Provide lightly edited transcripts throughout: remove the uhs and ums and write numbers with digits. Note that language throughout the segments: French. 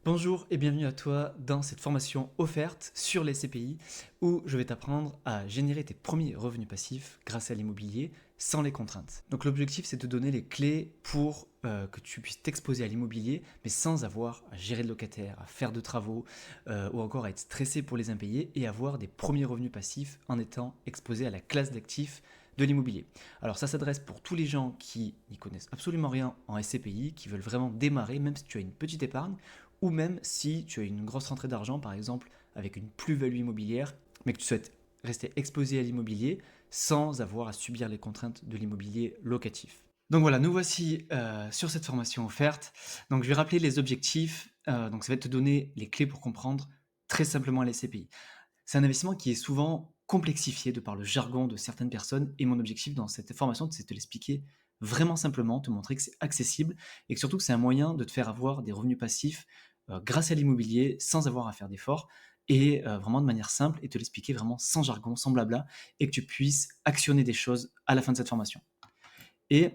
Bonjour et bienvenue à toi dans cette formation offerte sur les CPI où je vais t'apprendre à générer tes premiers revenus passifs grâce à l'immobilier sans les contraintes. Donc l'objectif c'est de te donner les clés pour que tu puisses t'exposer à l'immobilier mais sans avoir à gérer de locataires, à faire de travaux ou encore à être stressé pour les impayés et avoir des premiers revenus passifs en étant exposé à la classe d'actifs de l'immobilier. Alors ça s'adresse pour tous les gens qui n'y connaissent absolument rien en SCPI, qui veulent vraiment démarrer même si tu as une petite épargne ou même si tu as une grosse rentrée d'argent, par exemple, avec une plus-value immobilière, mais que tu souhaites rester exposé à l'immobilier sans avoir à subir les contraintes de l'immobilier locatif. Donc voilà, nous voici sur cette formation offerte. Donc je vais rappeler les objectifs. Donc ça va te donner les clés pour comprendre très simplement les CPI. C'est un investissement qui est souvent complexifié de par le jargon de certaines personnes et mon objectif dans cette formation, c'est de te l'expliquer vraiment simplement, te montrer que c'est accessible et que surtout que c'est un moyen de te faire avoir des revenus passifs grâce à l'immobilier sans avoir à faire d'efforts et vraiment de manière simple et te l'expliquer vraiment sans jargon, sans blabla et que tu puisses actionner des choses à la fin de cette formation. Et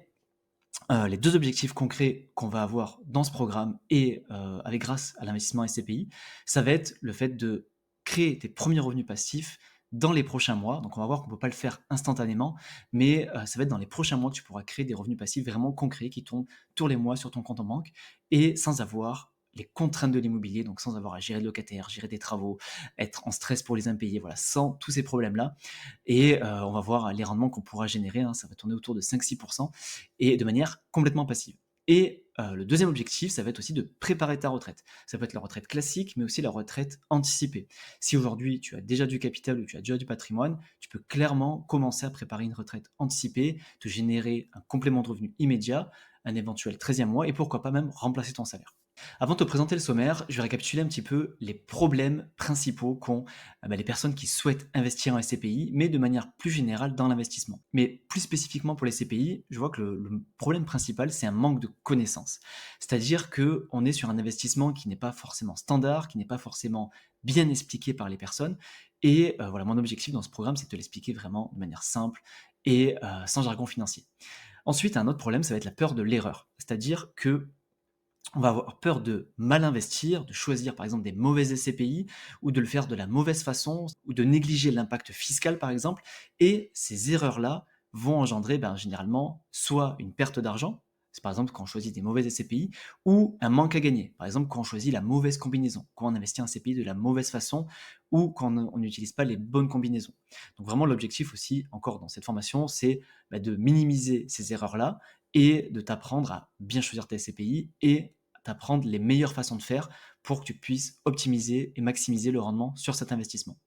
les deux objectifs concrets qu'on va avoir dans ce programme et avec grâce à l'investissement SCPI, ça va être le fait de créer tes premiers revenus passifs dans les prochains mois. Donc on va voir qu'on ne peut pas le faire instantanément, mais ça va être dans les prochains mois que tu pourras créer des revenus passifs vraiment concrets qui tombent tous les mois sur ton compte en banque et sans avoir les contraintes de l'immobilier, donc sans avoir à gérer le locataire, gérer des travaux, être en stress pour les impayés, voilà, sans tous ces problèmes-là. Et on va voir les rendements qu'on pourra générer, hein, ça va tourner autour de 5-6% et de manière complètement passive. Et le deuxième objectif, ça va être aussi de préparer ta retraite. Ça peut être la retraite classique, mais aussi la retraite anticipée. Si aujourd'hui tu as déjà du capital ou tu as déjà du patrimoine, tu peux clairement commencer à préparer une retraite anticipée, te générer un complément de revenu immédiat, un éventuel 13e mois, et pourquoi pas même remplacer ton salaire. Avant de te présenter le sommaire, je vais récapituler un petit peu les problèmes principaux qu'ont les personnes qui souhaitent investir en SCPI, mais de manière plus générale dans l'investissement. Mais plus spécifiquement pour les SCPI, je vois que le problème principal, c'est un manque de connaissances. C'est-à-dire qu'on est sur un investissement qui n'est pas forcément standard, qui n'est pas forcément bien expliqué par les personnes. Et voilà, mon objectif dans ce programme, c'est de te l'expliquer vraiment de manière simple et sans jargon financier. Ensuite, un autre problème, ça va être la peur de l'erreur. C'est-à-dire que on va avoir peur de mal investir, de choisir par exemple des mauvaises SCPI ou de le faire de la mauvaise façon ou de négliger l'impact fiscal par exemple. Et ces erreurs-là vont engendrer généralement soit une perte d'argent, c'est par exemple quand on choisit des mauvaises SCPI, ou un manque à gagner, par exemple quand on choisit la mauvaise combinaison, quand on investit un CPI de la mauvaise façon ou quand on n'utilise pas les bonnes combinaisons. Donc vraiment l'objectif aussi, encore dans cette formation, c'est de minimiser ces erreurs-là et de t'apprendre à bien choisir tes SCPI et t'apprendre les meilleures façons de faire pour que tu puisses optimiser et maximiser le rendement sur cet investissement.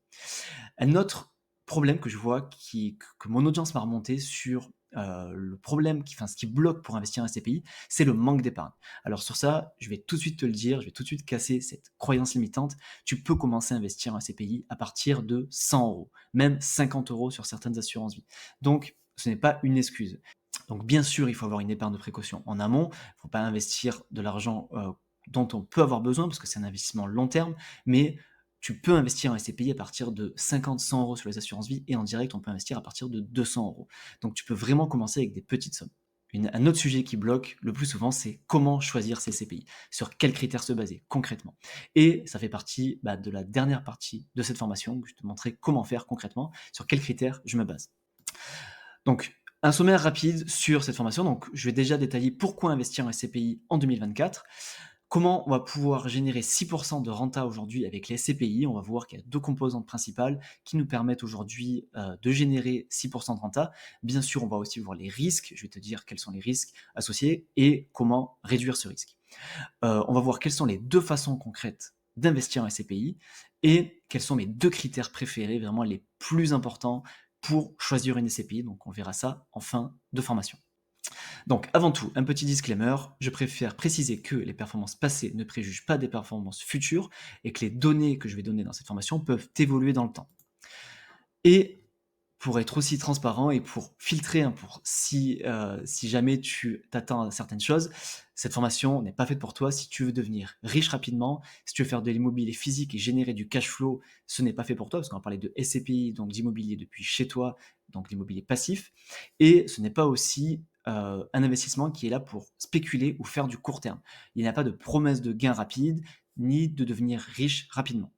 Un autre problème que je vois que mon audience m'a remonté sur le problème, ce qui bloque pour investir en SCPI, c'est le manque d'épargne. Alors sur ça, je vais tout de suite te le dire, je vais tout de suite casser cette croyance limitante. Tu peux commencer à investir en SCPI à partir de 100 euros, même 50 euros sur certaines assurances vie. Donc ce n'est pas une excuse. Donc bien sûr, il faut avoir une épargne de précaution en amont. Il ne faut pas investir de l'argent dont on peut avoir besoin parce que c'est un investissement long terme, mais tu peux investir en SCPI à partir de 50-100 euros sur les assurances vie et en direct, on peut investir à partir de 200 euros. Donc tu peux vraiment commencer avec des petites sommes. Un autre sujet qui bloque le plus souvent, c'est comment choisir ces CPI, sur quels critères se baser concrètement. Et ça fait partie de la dernière partie de cette formation, où je te montrerai comment faire concrètement, sur quels critères je me base. Donc, un sommaire rapide sur cette formation. Donc, je vais déjà détailler pourquoi investir en SCPI en 2024. Comment on va pouvoir générer 6% de renta aujourd'hui avec les SCPI. On va voir qu'il y a deux composantes principales qui nous permettent aujourd'hui de générer 6% de renta. Bien sûr, on va aussi voir les risques. Je vais te dire quels sont les risques associés et comment réduire ce risque. On va voir quelles sont les deux façons concrètes d'investir en SCPI et quels sont mes deux critères préférés, vraiment les plus importants pour choisir une SCPI. Donc on verra ça en fin de formation. Donc avant tout, un petit disclaimer, je préfère préciser que les performances passées ne préjugent pas des performances futures et que les données que je vais donner dans cette formation peuvent évoluer dans le temps. Et pour être aussi transparent et pour filtrer, pour si jamais tu t'attends à certaines choses, cette formation n'est pas faite pour toi. Si tu veux devenir riche rapidement, si tu veux faire de l'immobilier physique et générer du cash flow, ce n'est pas fait pour toi, parce qu'on va parler de SCPI, donc d'immobilier depuis chez toi, donc l'immobilier passif. Et ce n'est pas aussi un investissement qui est là pour spéculer ou faire du court terme. Il n'y a pas de promesse de gain rapide. ni de devenir riche rapidement.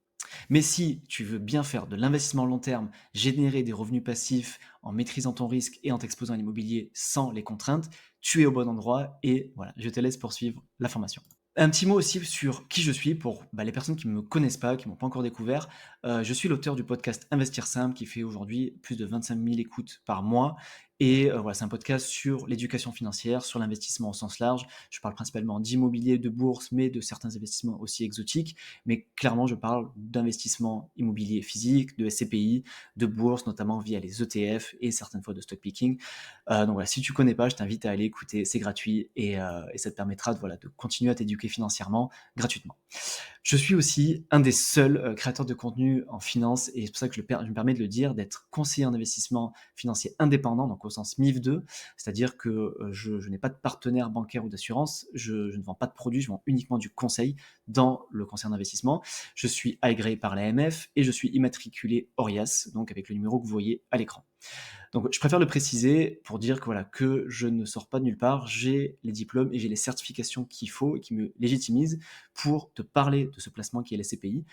Mais si tu veux bien faire de l'investissement long terme, générer des revenus passifs en maîtrisant ton risque et en t'exposant à l'immobilier sans les contraintes, tu es au bon endroit et voilà, je te laisse poursuivre la formation. Un petit mot aussi sur qui je suis pour les personnes qui ne me connaissent pas, qui m'ont pas encore découvert. Je suis l'auteur du podcast Investir simple qui fait aujourd'hui plus de 25 000 écoutes par mois et voilà, c'est un podcast sur l'éducation financière, sur l'investissement au sens large. Je parle principalement d'immobilier, de bourse, mais de certains investissements aussi exotiques. Mais clairement, je parle d'investissement immobilier physique, de SCPI, de bourse, notamment via les ETF et certaines fois de stock picking. Donc voilà, si tu connais pas, je t'invite à aller écouter, c'est gratuit et ça te permettra de continuer à t'éduquer financièrement gratuitement. Je suis aussi un des seuls créateurs de contenu en finance et c'est pour ça que je me permets de le dire, d'être conseiller en investissement financier indépendant, donc au sens MIF2, c'est-à-dire que je n'ai pas de partenaire bancaire ou d'assurance, je ne vends pas de produits, je vends uniquement du conseil dans le conseil en investissement. Je suis agréé par l'AMF et je suis immatriculé ORIAS, donc avec le numéro que vous voyez à l'écran. Donc je préfère le préciser pour dire que, voilà, que je ne sors pas de nulle part, j'ai les diplômes et j'ai les certifications qu'il faut et qui me légitimisent pour te parler de ce placement qui est la SCPI.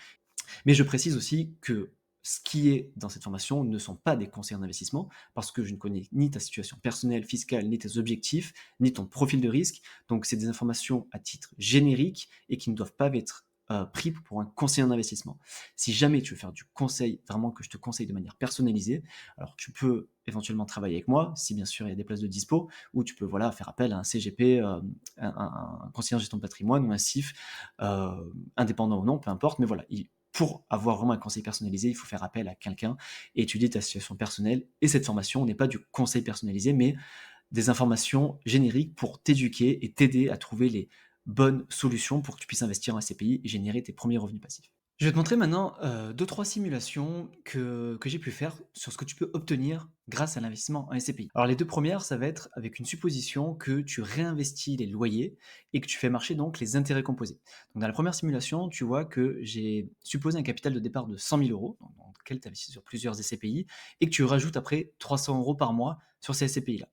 Mais je précise aussi que ce qui est dans cette formation ne sont pas des conseils en investissement parce que je ne connais ni ta situation personnelle, fiscale, ni tes objectifs, ni ton profil de risque. Donc c'est des informations à titre générique et qui ne doivent pas être pris pour un conseiller en investissement. Si jamais tu veux faire du conseil, vraiment que je te conseille de manière personnalisée, alors tu peux éventuellement travailler avec moi, si bien sûr il y a des places de dispo, ou tu peux faire appel à un CGP, un conseiller en gestion de patrimoine ou un CIF, indépendant ou non, peu importe, mais voilà, pour avoir vraiment un conseil personnalisé, il faut faire appel à quelqu'un et étudier ta situation personnelle. Et cette formation n'est pas du conseil personnalisé, mais des informations génériques pour t'éduquer et t'aider à trouver les bonnes solutions pour que tu puisses investir en SCPI et générer tes premiers revenus passifs. Je vais te montrer maintenant 2-3 simulations que j'ai pu faire sur ce que tu peux obtenir grâce à l'investissement en SCPI. Alors les deux premières, ça va être avec une supposition que tu réinvestis les loyers et que tu fais marcher donc les intérêts composés. Donc dans la première simulation, tu vois que j'ai supposé un capital de départ de 100 000 euros, dans lequel tu investis sur plusieurs SCPI, et que tu rajoutes après 300 euros par mois sur ces SCPI-là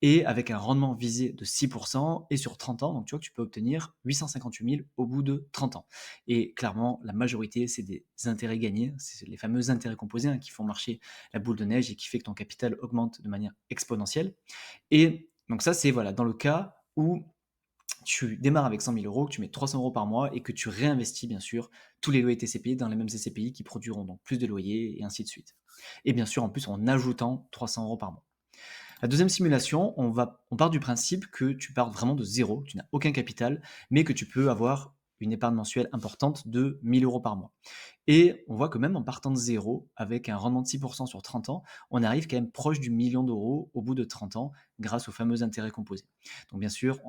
et avec un rendement visé de 6% et sur 30 ans, donc tu vois que tu peux obtenir 858 000 au bout de 30 ans. Et clairement, la majorité, c'est des intérêts gagnés, c'est les fameux intérêts composés qui font marcher la boule de neige et qui fait que ton capital augmente de manière exponentielle. Et donc ça, c'est dans le cas où tu démarres avec 100 000 euros, que tu mets 300 euros par mois et que tu réinvestis bien sûr tous les loyers TCPI dans les mêmes SCPI qui produiront donc plus de loyers et ainsi de suite. Et bien sûr, en plus, en ajoutant 300 euros par mois. La deuxième simulation, on part du principe que tu pars vraiment de zéro, tu n'as aucun capital, mais que tu peux avoir une épargne mensuelle importante de 1000 euros par mois. Et on voit que même en partant de zéro, avec un rendement de 6% sur 30 ans, on arrive quand même proche du million d'euros au bout de 30 ans grâce aux fameux intérêts composés. Donc bien sûr,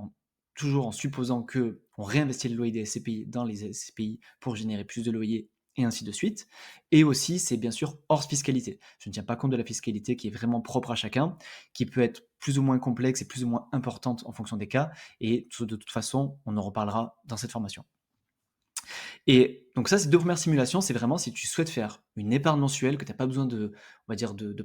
toujours en supposant que on réinvestit le loyer des SCPI dans les SCPI pour générer plus de loyers et ainsi de suite. Et aussi, c'est bien sûr hors fiscalité. Je ne tiens pas compte de la fiscalité qui est vraiment propre à chacun, qui peut être plus ou moins complexe et plus ou moins importante en fonction des cas. Et de toute façon, on en reparlera dans cette formation. Et donc ça, ces deux premières simulations, c'est vraiment si tu souhaites faire une épargne mensuelle, que tu n'as pas besoin de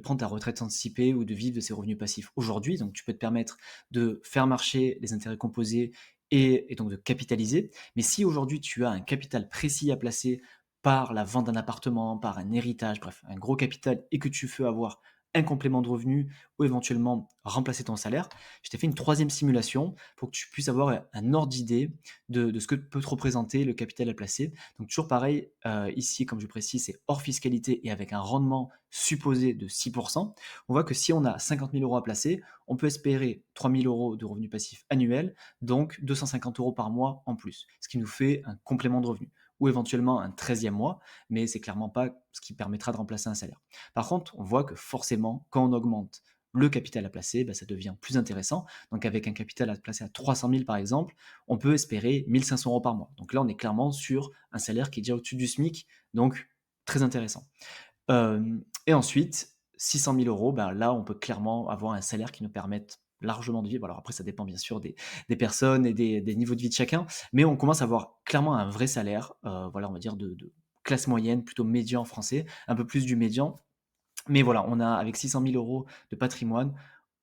prendre ta retraite anticipée ou de vivre de ces revenus passifs aujourd'hui. Donc tu peux te permettre de faire marcher les intérêts composés et donc de capitaliser. Mais si aujourd'hui tu as un capital précis à placer par la vente d'un appartement, par un héritage, bref, un gros capital et que tu veux avoir un complément de revenu ou éventuellement remplacer ton salaire, je t'ai fait une troisième simulation pour que tu puisses avoir un ordre d'idée de ce que peut te représenter le capital à placer. Donc toujours pareil, ici, comme je précise, c'est hors fiscalité et avec un rendement supposé de 6%. On voit que si on a 50 000 euros à placer, on peut espérer 3 000 euros de revenus passifs annuels, donc 250 euros par mois en plus, ce qui nous fait un complément de revenu ou éventuellement un 13e mois, mais c'est clairement pas ce qui permettra de remplacer un salaire. Par contre, on voit que forcément, quand on augmente le capital à placer, ça devient plus intéressant. Donc avec un capital à placer à 300 000 par exemple, on peut espérer 1500 euros par mois. Donc là, on est clairement sur un salaire qui est déjà au-dessus du SMIC, donc très intéressant. Et ensuite, 600 000 euros, là, on peut clairement avoir un salaire qui nous permette largement de vivre. Alors après, ça dépend bien sûr des personnes et des niveaux de vie de chacun, mais on commence à avoir clairement un vrai salaire, on va dire de classe moyenne, plutôt médian français, un peu plus du médian. Mais voilà, on a avec 600 000 euros de patrimoine,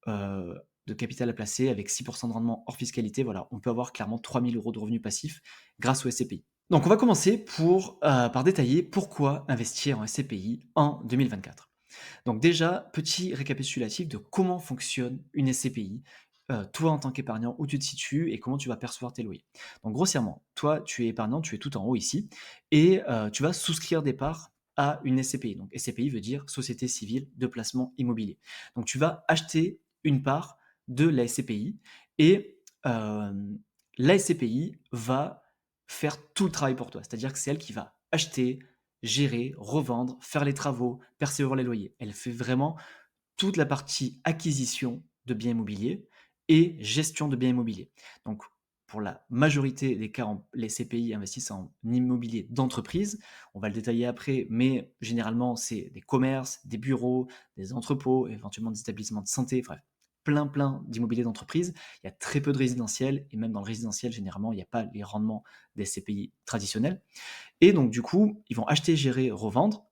de capital à placer, avec 6% de rendement hors fiscalité, voilà, on peut avoir clairement 3 000 euros de revenus passifs grâce au SCPI. Donc on va commencer par détailler pourquoi investir en SCPI en 2024. Donc déjà, petit récapitulatif de comment fonctionne une SCPI, toi en tant qu'épargnant, où tu te situes et comment tu vas percevoir tes loyers. Donc grossièrement, toi tu es épargnant, tu es tout en haut ici et tu vas souscrire des parts à une SCPI. Donc SCPI veut dire Société civile de placement immobilier. Donc tu vas acheter une part de la SCPI et la SCPI va faire tout le travail pour toi. C'est-à-dire que c'est elle qui va acheter, gérer, revendre, faire les travaux, percevoir les loyers. Elle fait vraiment toute la partie acquisition de biens immobiliers et gestion de biens immobiliers. Donc, pour la majorité des cas, les CPI investissent en immobilier d'entreprise. On va le détailler après, mais généralement, c'est des commerces, des bureaux, des entrepôts, éventuellement des établissements de santé, bref, plein d'immobilier d'entreprise. Il y a très peu de résidentiel, et même dans le résidentiel, généralement, il n'y a pas les rendements des CPI traditionnels. Et donc, du coup, ils vont acheter, gérer, revendre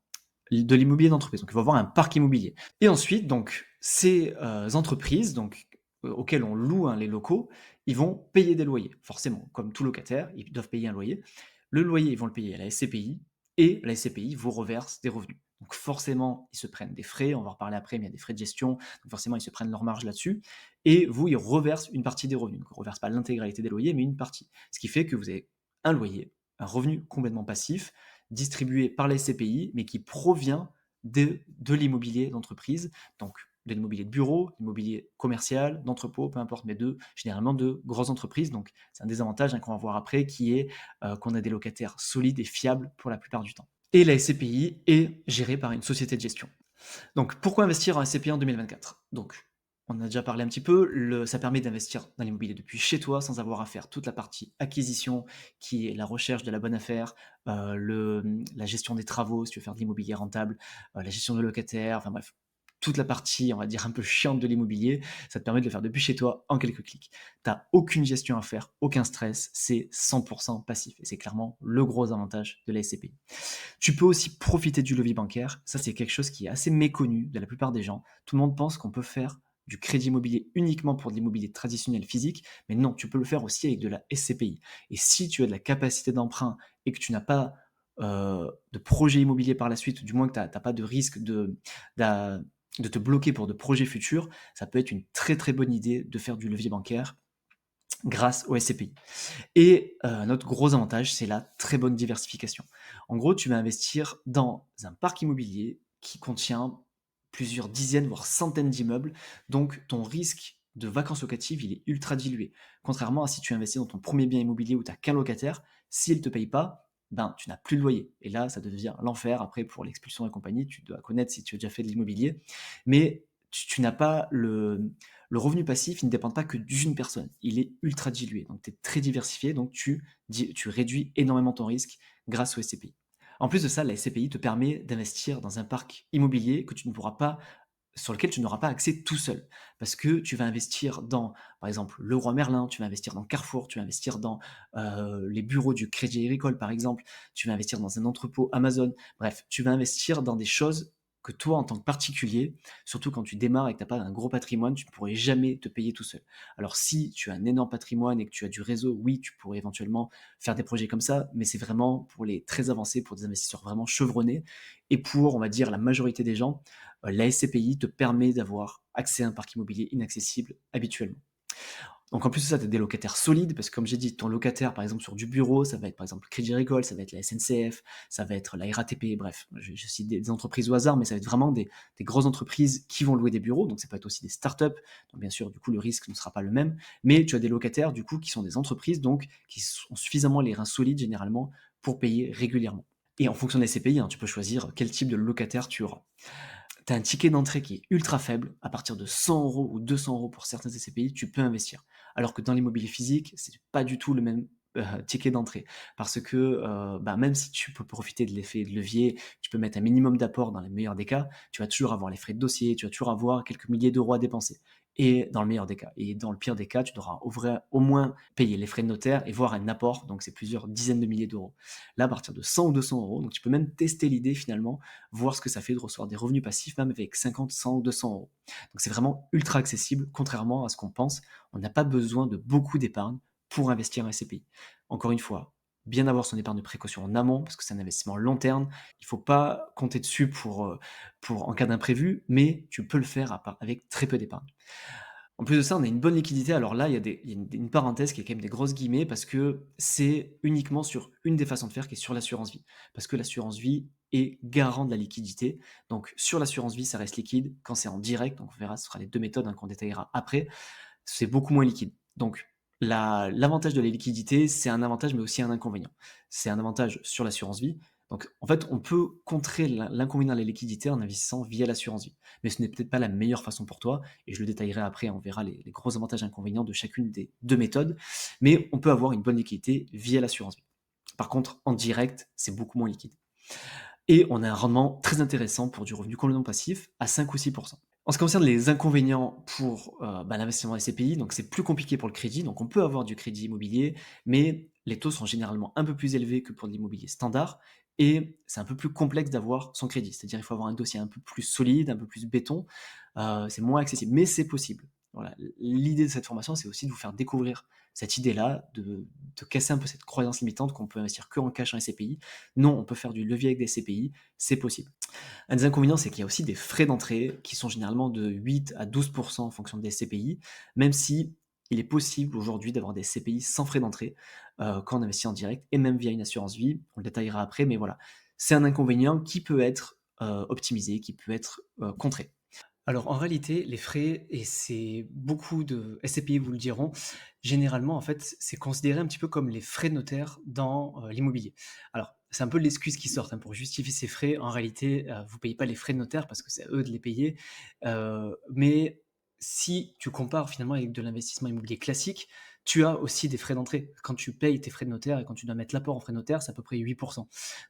de l'immobilier d'entreprise. Donc, il va avoir un parc immobilier. Et ensuite, donc, ces entreprises auxquelles on loue les locaux, ils vont payer des loyers. Forcément, comme tout locataire, ils doivent payer un loyer. Le loyer, ils vont le payer à la SCPI et la SCPI vous reverse des revenus. Donc forcément, ils se prennent des frais, on va en reparler après, mais il y a des frais de gestion, donc forcément, ils se prennent leur marge là-dessus, et vous, ils reversent une partie des revenus. Donc, ils ne reversent pas l'intégralité des loyers, mais une partie. Ce qui fait que vous avez un loyer, un revenu complètement passif, distribué par la SCPI, mais qui provient de l'immobilier d'entreprise, donc de l'immobilier de bureau, immobilier commercial, d'entrepôt, peu importe, mais généralement de grosses entreprises. Donc c'est un désavantage qu'on va voir après, qui est qu'on a des locataires solides et fiables pour la plupart du temps. Et la SCPI est gérée par une société de gestion. Donc, pourquoi investir en SCPI en 2024? Donc, on a déjà parlé un petit peu, ça permet d'investir dans l'immobilier depuis chez toi sans avoir à faire toute la partie acquisition, qui est la recherche de la bonne affaire, la gestion des travaux, si tu veux faire de l'immobilier rentable, la gestion de locataires, enfin bref, toute la partie, on va dire, un peu chiante de l'immobilier, ça te permet de le faire depuis chez toi en quelques clics. Tu n'as aucune gestion à faire, aucun stress, c'est 100% passif. Et c'est clairement le gros avantage de la SCPI. Tu peux aussi profiter du levier bancaire. Ça, c'est quelque chose qui est assez méconnu de la plupart des gens. Tout le monde pense qu'on peut faire du crédit immobilier uniquement pour de l'immobilier traditionnel physique, mais non, tu peux le faire aussi avec de la SCPI. Et si tu as de la capacité d'emprunt et que tu n'as pas de projet immobilier par la suite, ou du moins que tu n'as pas de risque de te bloquer pour de projets futurs, ça peut être une très très bonne idée de faire du levier bancaire grâce au SCPI. Et notre gros avantage, c'est la très bonne diversification. En gros, tu vas investir dans un parc immobilier qui contient plusieurs dizaines, voire centaines d'immeubles, donc ton risque de vacances locatives, il est ultra dilué. Contrairement à si tu investis dans ton premier bien immobilier où tu n'as qu'un locataire, s'il ne te paye pas, ben, tu n'as plus de loyer. Et là, ça devient l'enfer. Après, pour l'expulsion et compagnie, tu dois connaître si tu as déjà fait de l'immobilier. Mais tu n'as pas le revenu passif, il ne dépend pas que d'une personne. Il est ultra dilué. Donc, tu es très diversifié. Donc, tu réduis énormément ton risque grâce au SCPI. En plus de ça, la SCPI te permet d'investir dans un parc immobilier que tu ne pourras pas sur lequel tu n'auras pas accès tout seul. Parce que tu vas investir dans, par exemple, Leroy Merlin, tu vas investir dans Carrefour, tu vas investir dans les bureaux du Crédit Agricole, par exemple, tu vas investir dans un entrepôt Amazon. Bref, tu vas investir dans des choses que toi, en tant que particulier, surtout quand tu démarres et que tu n'as pas un gros patrimoine, tu ne pourrais jamais te payer tout seul. Alors si tu as un énorme patrimoine et que tu as du réseau, oui, tu pourrais éventuellement faire des projets comme ça, mais c'est vraiment pour les très avancés, pour des investisseurs vraiment chevronnés. Et pour, on va dire, la majorité des gens, la SCPI te permet d'avoir accès à un parc immobilier inaccessible habituellement. Donc en plus de ça, tu as des locataires solides, parce que comme j'ai dit, ton locataire, par exemple, sur du bureau, ça va être par exemple le Crédit Agricole, ça va être la SNCF, ça va être la RATP, bref, je cite des entreprises au hasard, mais ça va être vraiment des grosses entreprises qui vont louer des bureaux, donc ça peut être aussi des startups, donc bien sûr, du coup, le risque ne sera pas le même, mais tu as des locataires, du coup, qui sont des entreprises, donc qui ont suffisamment les reins solides, généralement, pour payer régulièrement. Et en fonction des SCPI, tu peux choisir quel type de locataire tu auras. Tu as un ticket d'entrée qui est ultra faible. À partir de 100 euros ou 200 euros pour certains SCPI, tu peux investir. Alors que dans l'immobilier physique, c'est pas du tout le même ticket d'entrée. Parce que même si tu peux profiter de l'effet de levier, tu peux mettre un minimum d'apport dans les meilleurs des cas, tu vas toujours avoir les frais de dossier, tu vas toujours avoir quelques milliers d'euros à dépenser. Et dans le meilleur des cas. Et dans le pire des cas, tu devras au moins payer les frais de notaire et voir un apport, donc c'est plusieurs dizaines de milliers d'euros. Là, à partir de 100 ou 200 euros, donc tu peux même tester l'idée finalement, voir ce que ça fait de recevoir des revenus passifs, même avec 50, 100 ou 200 euros. Donc c'est vraiment ultra accessible, contrairement à ce qu'on pense. On n'a pas besoin de beaucoup d'épargne pour investir en SCPI. Encore une fois, bien avoir son épargne de précaution en amont, parce que c'est un investissement long terme. Il ne faut pas compter dessus pour en cas d'imprévu, mais tu peux le faire avec très peu d'épargne. En plus de ça, on a une bonne liquidité. Alors là, il y a une parenthèse qui est quand même des grosses guillemets parce que c'est uniquement sur une des façons de faire qui est sur l'assurance vie. Parce que l'assurance vie est garant de la liquidité. Donc sur l'assurance vie, ça reste liquide. Quand c'est en direct, donc on verra, ce sera les deux méthodes qu'on détaillera après, c'est beaucoup moins liquide. Donc l'avantage de la liquidité, c'est un avantage mais aussi un inconvénient. C'est un avantage sur l'assurance vie. Donc en fait, on peut contrer l'inconvénient de la liquidité en investissant via l'assurance vie. Mais ce n'est peut-être pas la meilleure façon pour toi, et je le détaillerai après, on verra les gros avantages et inconvénients de chacune des deux méthodes, mais on peut avoir une bonne liquidité via l'assurance vie. Par contre, en direct, c'est beaucoup moins liquide. Et on a un rendement très intéressant pour du revenu complètement passif à 5 ou 6%. En ce qui concerne les inconvénients pour l'investissement SCPI, donc c'est plus compliqué pour le crédit, donc on peut avoir du crédit immobilier, mais les taux sont généralement un peu plus élevés que pour de l'immobilier standard, et c'est un peu plus complexe d'avoir son crédit, c'est-à-dire il faut avoir un dossier un peu plus solide, un peu plus béton, c'est moins accessible, mais c'est possible. Voilà. L'idée de cette formation, c'est aussi de vous faire découvrir cette idée-là, de casser un peu cette croyance limitante qu'on peut investir que en cash en SCPI. Non, on peut faire du levier avec des SCPI, c'est possible. Un des inconvénients, c'est qu'il y a aussi des frais d'entrée qui sont généralement de 8 à 12% en fonction des CPI, même si il est possible aujourd'hui d'avoir des CPI sans frais d'entrée quand on investit en direct et même via une assurance vie. On le détaillera après, mais voilà. C'est un inconvénient qui peut être optimisé, qui peut être contré. Alors en réalité, les frais, et c'est beaucoup de SCPI vous le diront, généralement en fait, c'est considéré un petit peu comme les frais de notaire dans l'immobilier. Alors c'est un peu l'excuse qui sort pour justifier ces frais. En réalité, vous payez pas les frais de notaire parce que c'est à eux de les payer. Mais si tu compares finalement avec de l'investissement immobilier classique, tu as aussi des frais d'entrée. Quand tu payes tes frais de notaire et quand tu dois mettre l'apport en frais de notaire, c'est à peu près 8%.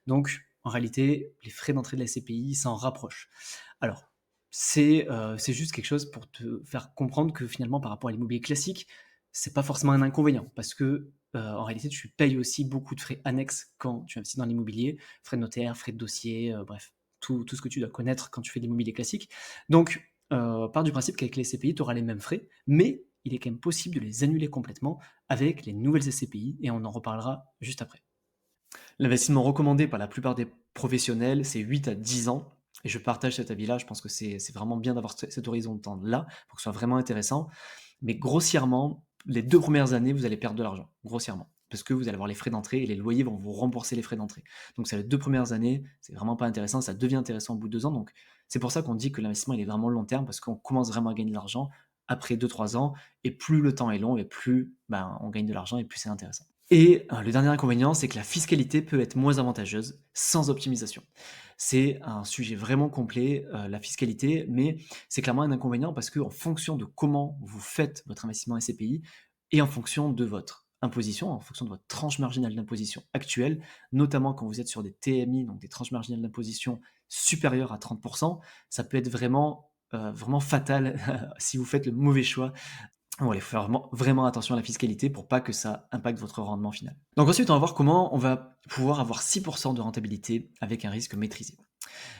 Donc en réalité, les frais d'entrée de la SCPI s'en rapprochent. Alors, c'est juste quelque chose pour te faire comprendre que finalement, par rapport à l'immobilier classique, c'est pas forcément un inconvénient parce que, en réalité, tu payes aussi beaucoup de frais annexes quand tu investis dans l'immobilier, frais de notaire, frais de dossier, bref, tout ce que tu dois connaître quand tu fais de l'immobilier classique. Donc, pars du principe qu'avec les SCPI, tu auras les mêmes frais, mais il est quand même possible de les annuler complètement avec les nouvelles SCPI et on en reparlera juste après. L'investissement recommandé par la plupart des professionnels, c'est 8 à 10 ans. Et je partage cet avis-là. Je pense que c'est vraiment bien d'avoir cet horizon de temps-là pour que ce soit vraiment intéressant. Mais grossièrement, les 2 premières années, vous allez perdre de l'argent, grossièrement. Parce que vous allez avoir les frais d'entrée et les loyers vont vous rembourser les frais d'entrée. Donc, c'est les 2 premières années, c'est vraiment pas intéressant. Ça devient intéressant au bout de 2 ans. Donc, c'est pour ça qu'on dit que l'investissement, il est vraiment long terme parce qu'on commence vraiment à gagner de l'argent après 2-3 ans. Et plus le temps est long et plus on gagne de l'argent et plus c'est intéressant. Et le dernier inconvénient, c'est que la fiscalité peut être moins avantageuse sans optimisation. C'est un sujet vraiment complet, la fiscalité, mais c'est clairement un inconvénient parce qu'en fonction de comment vous faites votre investissement SCPI et en fonction de votre imposition, en fonction de votre tranche marginale d'imposition actuelle, notamment quand vous êtes sur des TMI, donc des tranches marginales d'imposition supérieures à 30%, ça peut être vraiment fatal si vous faites le mauvais choix. Ouais, il faut faire vraiment attention à la fiscalité pour pas que ça impacte votre rendement final. Donc ensuite, on va voir comment on va pouvoir avoir 6% de rentabilité avec un risque maîtrisé.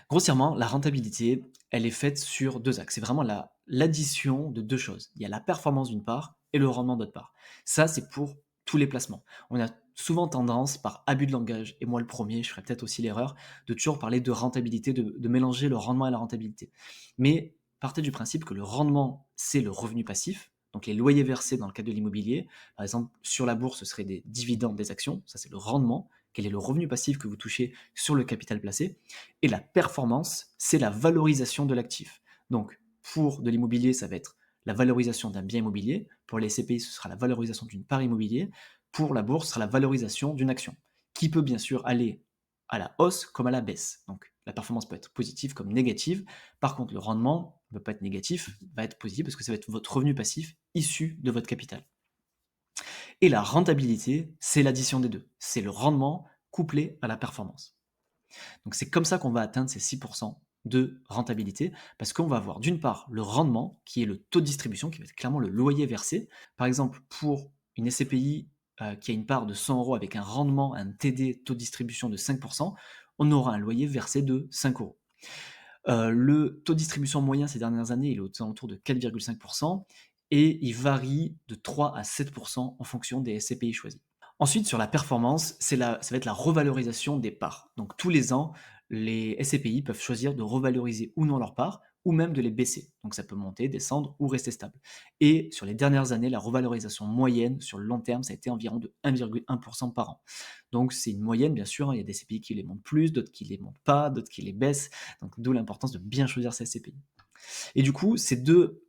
Grossièrement, la rentabilité, elle est faite sur deux axes. C'est vraiment l'addition de deux choses. Il y a la performance d'une part et le rendement d'autre part. Ça, c'est pour tous les placements. On a souvent tendance, par abus de langage, et moi le premier, je ferais peut-être aussi l'erreur, de toujours parler de rentabilité, de mélanger le rendement et la rentabilité. Mais partez du principe que le rendement, c'est le revenu passif, donc les loyers versés dans le cadre de l'immobilier. Par exemple, sur la bourse, ce serait des dividendes des actions, ça c'est le rendement. Quel est le revenu passif que vous touchez sur le capital placé? Et la performance, c'est la valorisation de l'actif. Donc, pour de l'immobilier, ça va être la valorisation d'un bien immobilier. Pour les CPI, ce sera la valorisation d'une part immobilier. Pour la bourse, ce sera la valorisation d'une action, qui peut bien sûr aller à la hausse comme à la baisse. Donc, la performance peut être positive comme négative. Par contre, le rendement ne peut pas être négatif, va être positif parce que ça va être votre revenu passif issu de votre capital. Et la rentabilité, c'est l'addition des deux. C'est le rendement couplé à la performance. Donc c'est comme ça qu'on va atteindre ces 6% de rentabilité, parce qu'on va avoir d'une part le rendement, qui est le taux de distribution, qui va être clairement le loyer versé. Par exemple, pour une SCPI qui a une part de 100 euros avec un rendement, un TD, taux de distribution de 5%, on aura un loyer versé de 5 euros. Le taux de distribution moyen ces dernières années, il est aux alentours de 4,5%, et il varie de 3 à 7% en fonction des SCPI choisis. Ensuite, sur la performance, ça va être la revalorisation des parts. Donc tous les ans, les SCPI peuvent choisir de revaloriser ou non leurs parts, ou même de les baisser. Donc ça peut monter, descendre ou rester stable. Et sur les dernières années, la revalorisation moyenne sur le long terme, ça a été environ de 1,1% par an. Donc c'est une moyenne, bien sûr, hein, il y a des SCPI qui les montent plus, d'autres qui les montent pas, d'autres qui les baissent. Donc d'où l'importance de bien choisir ces SCPI. Et du coup, ces deux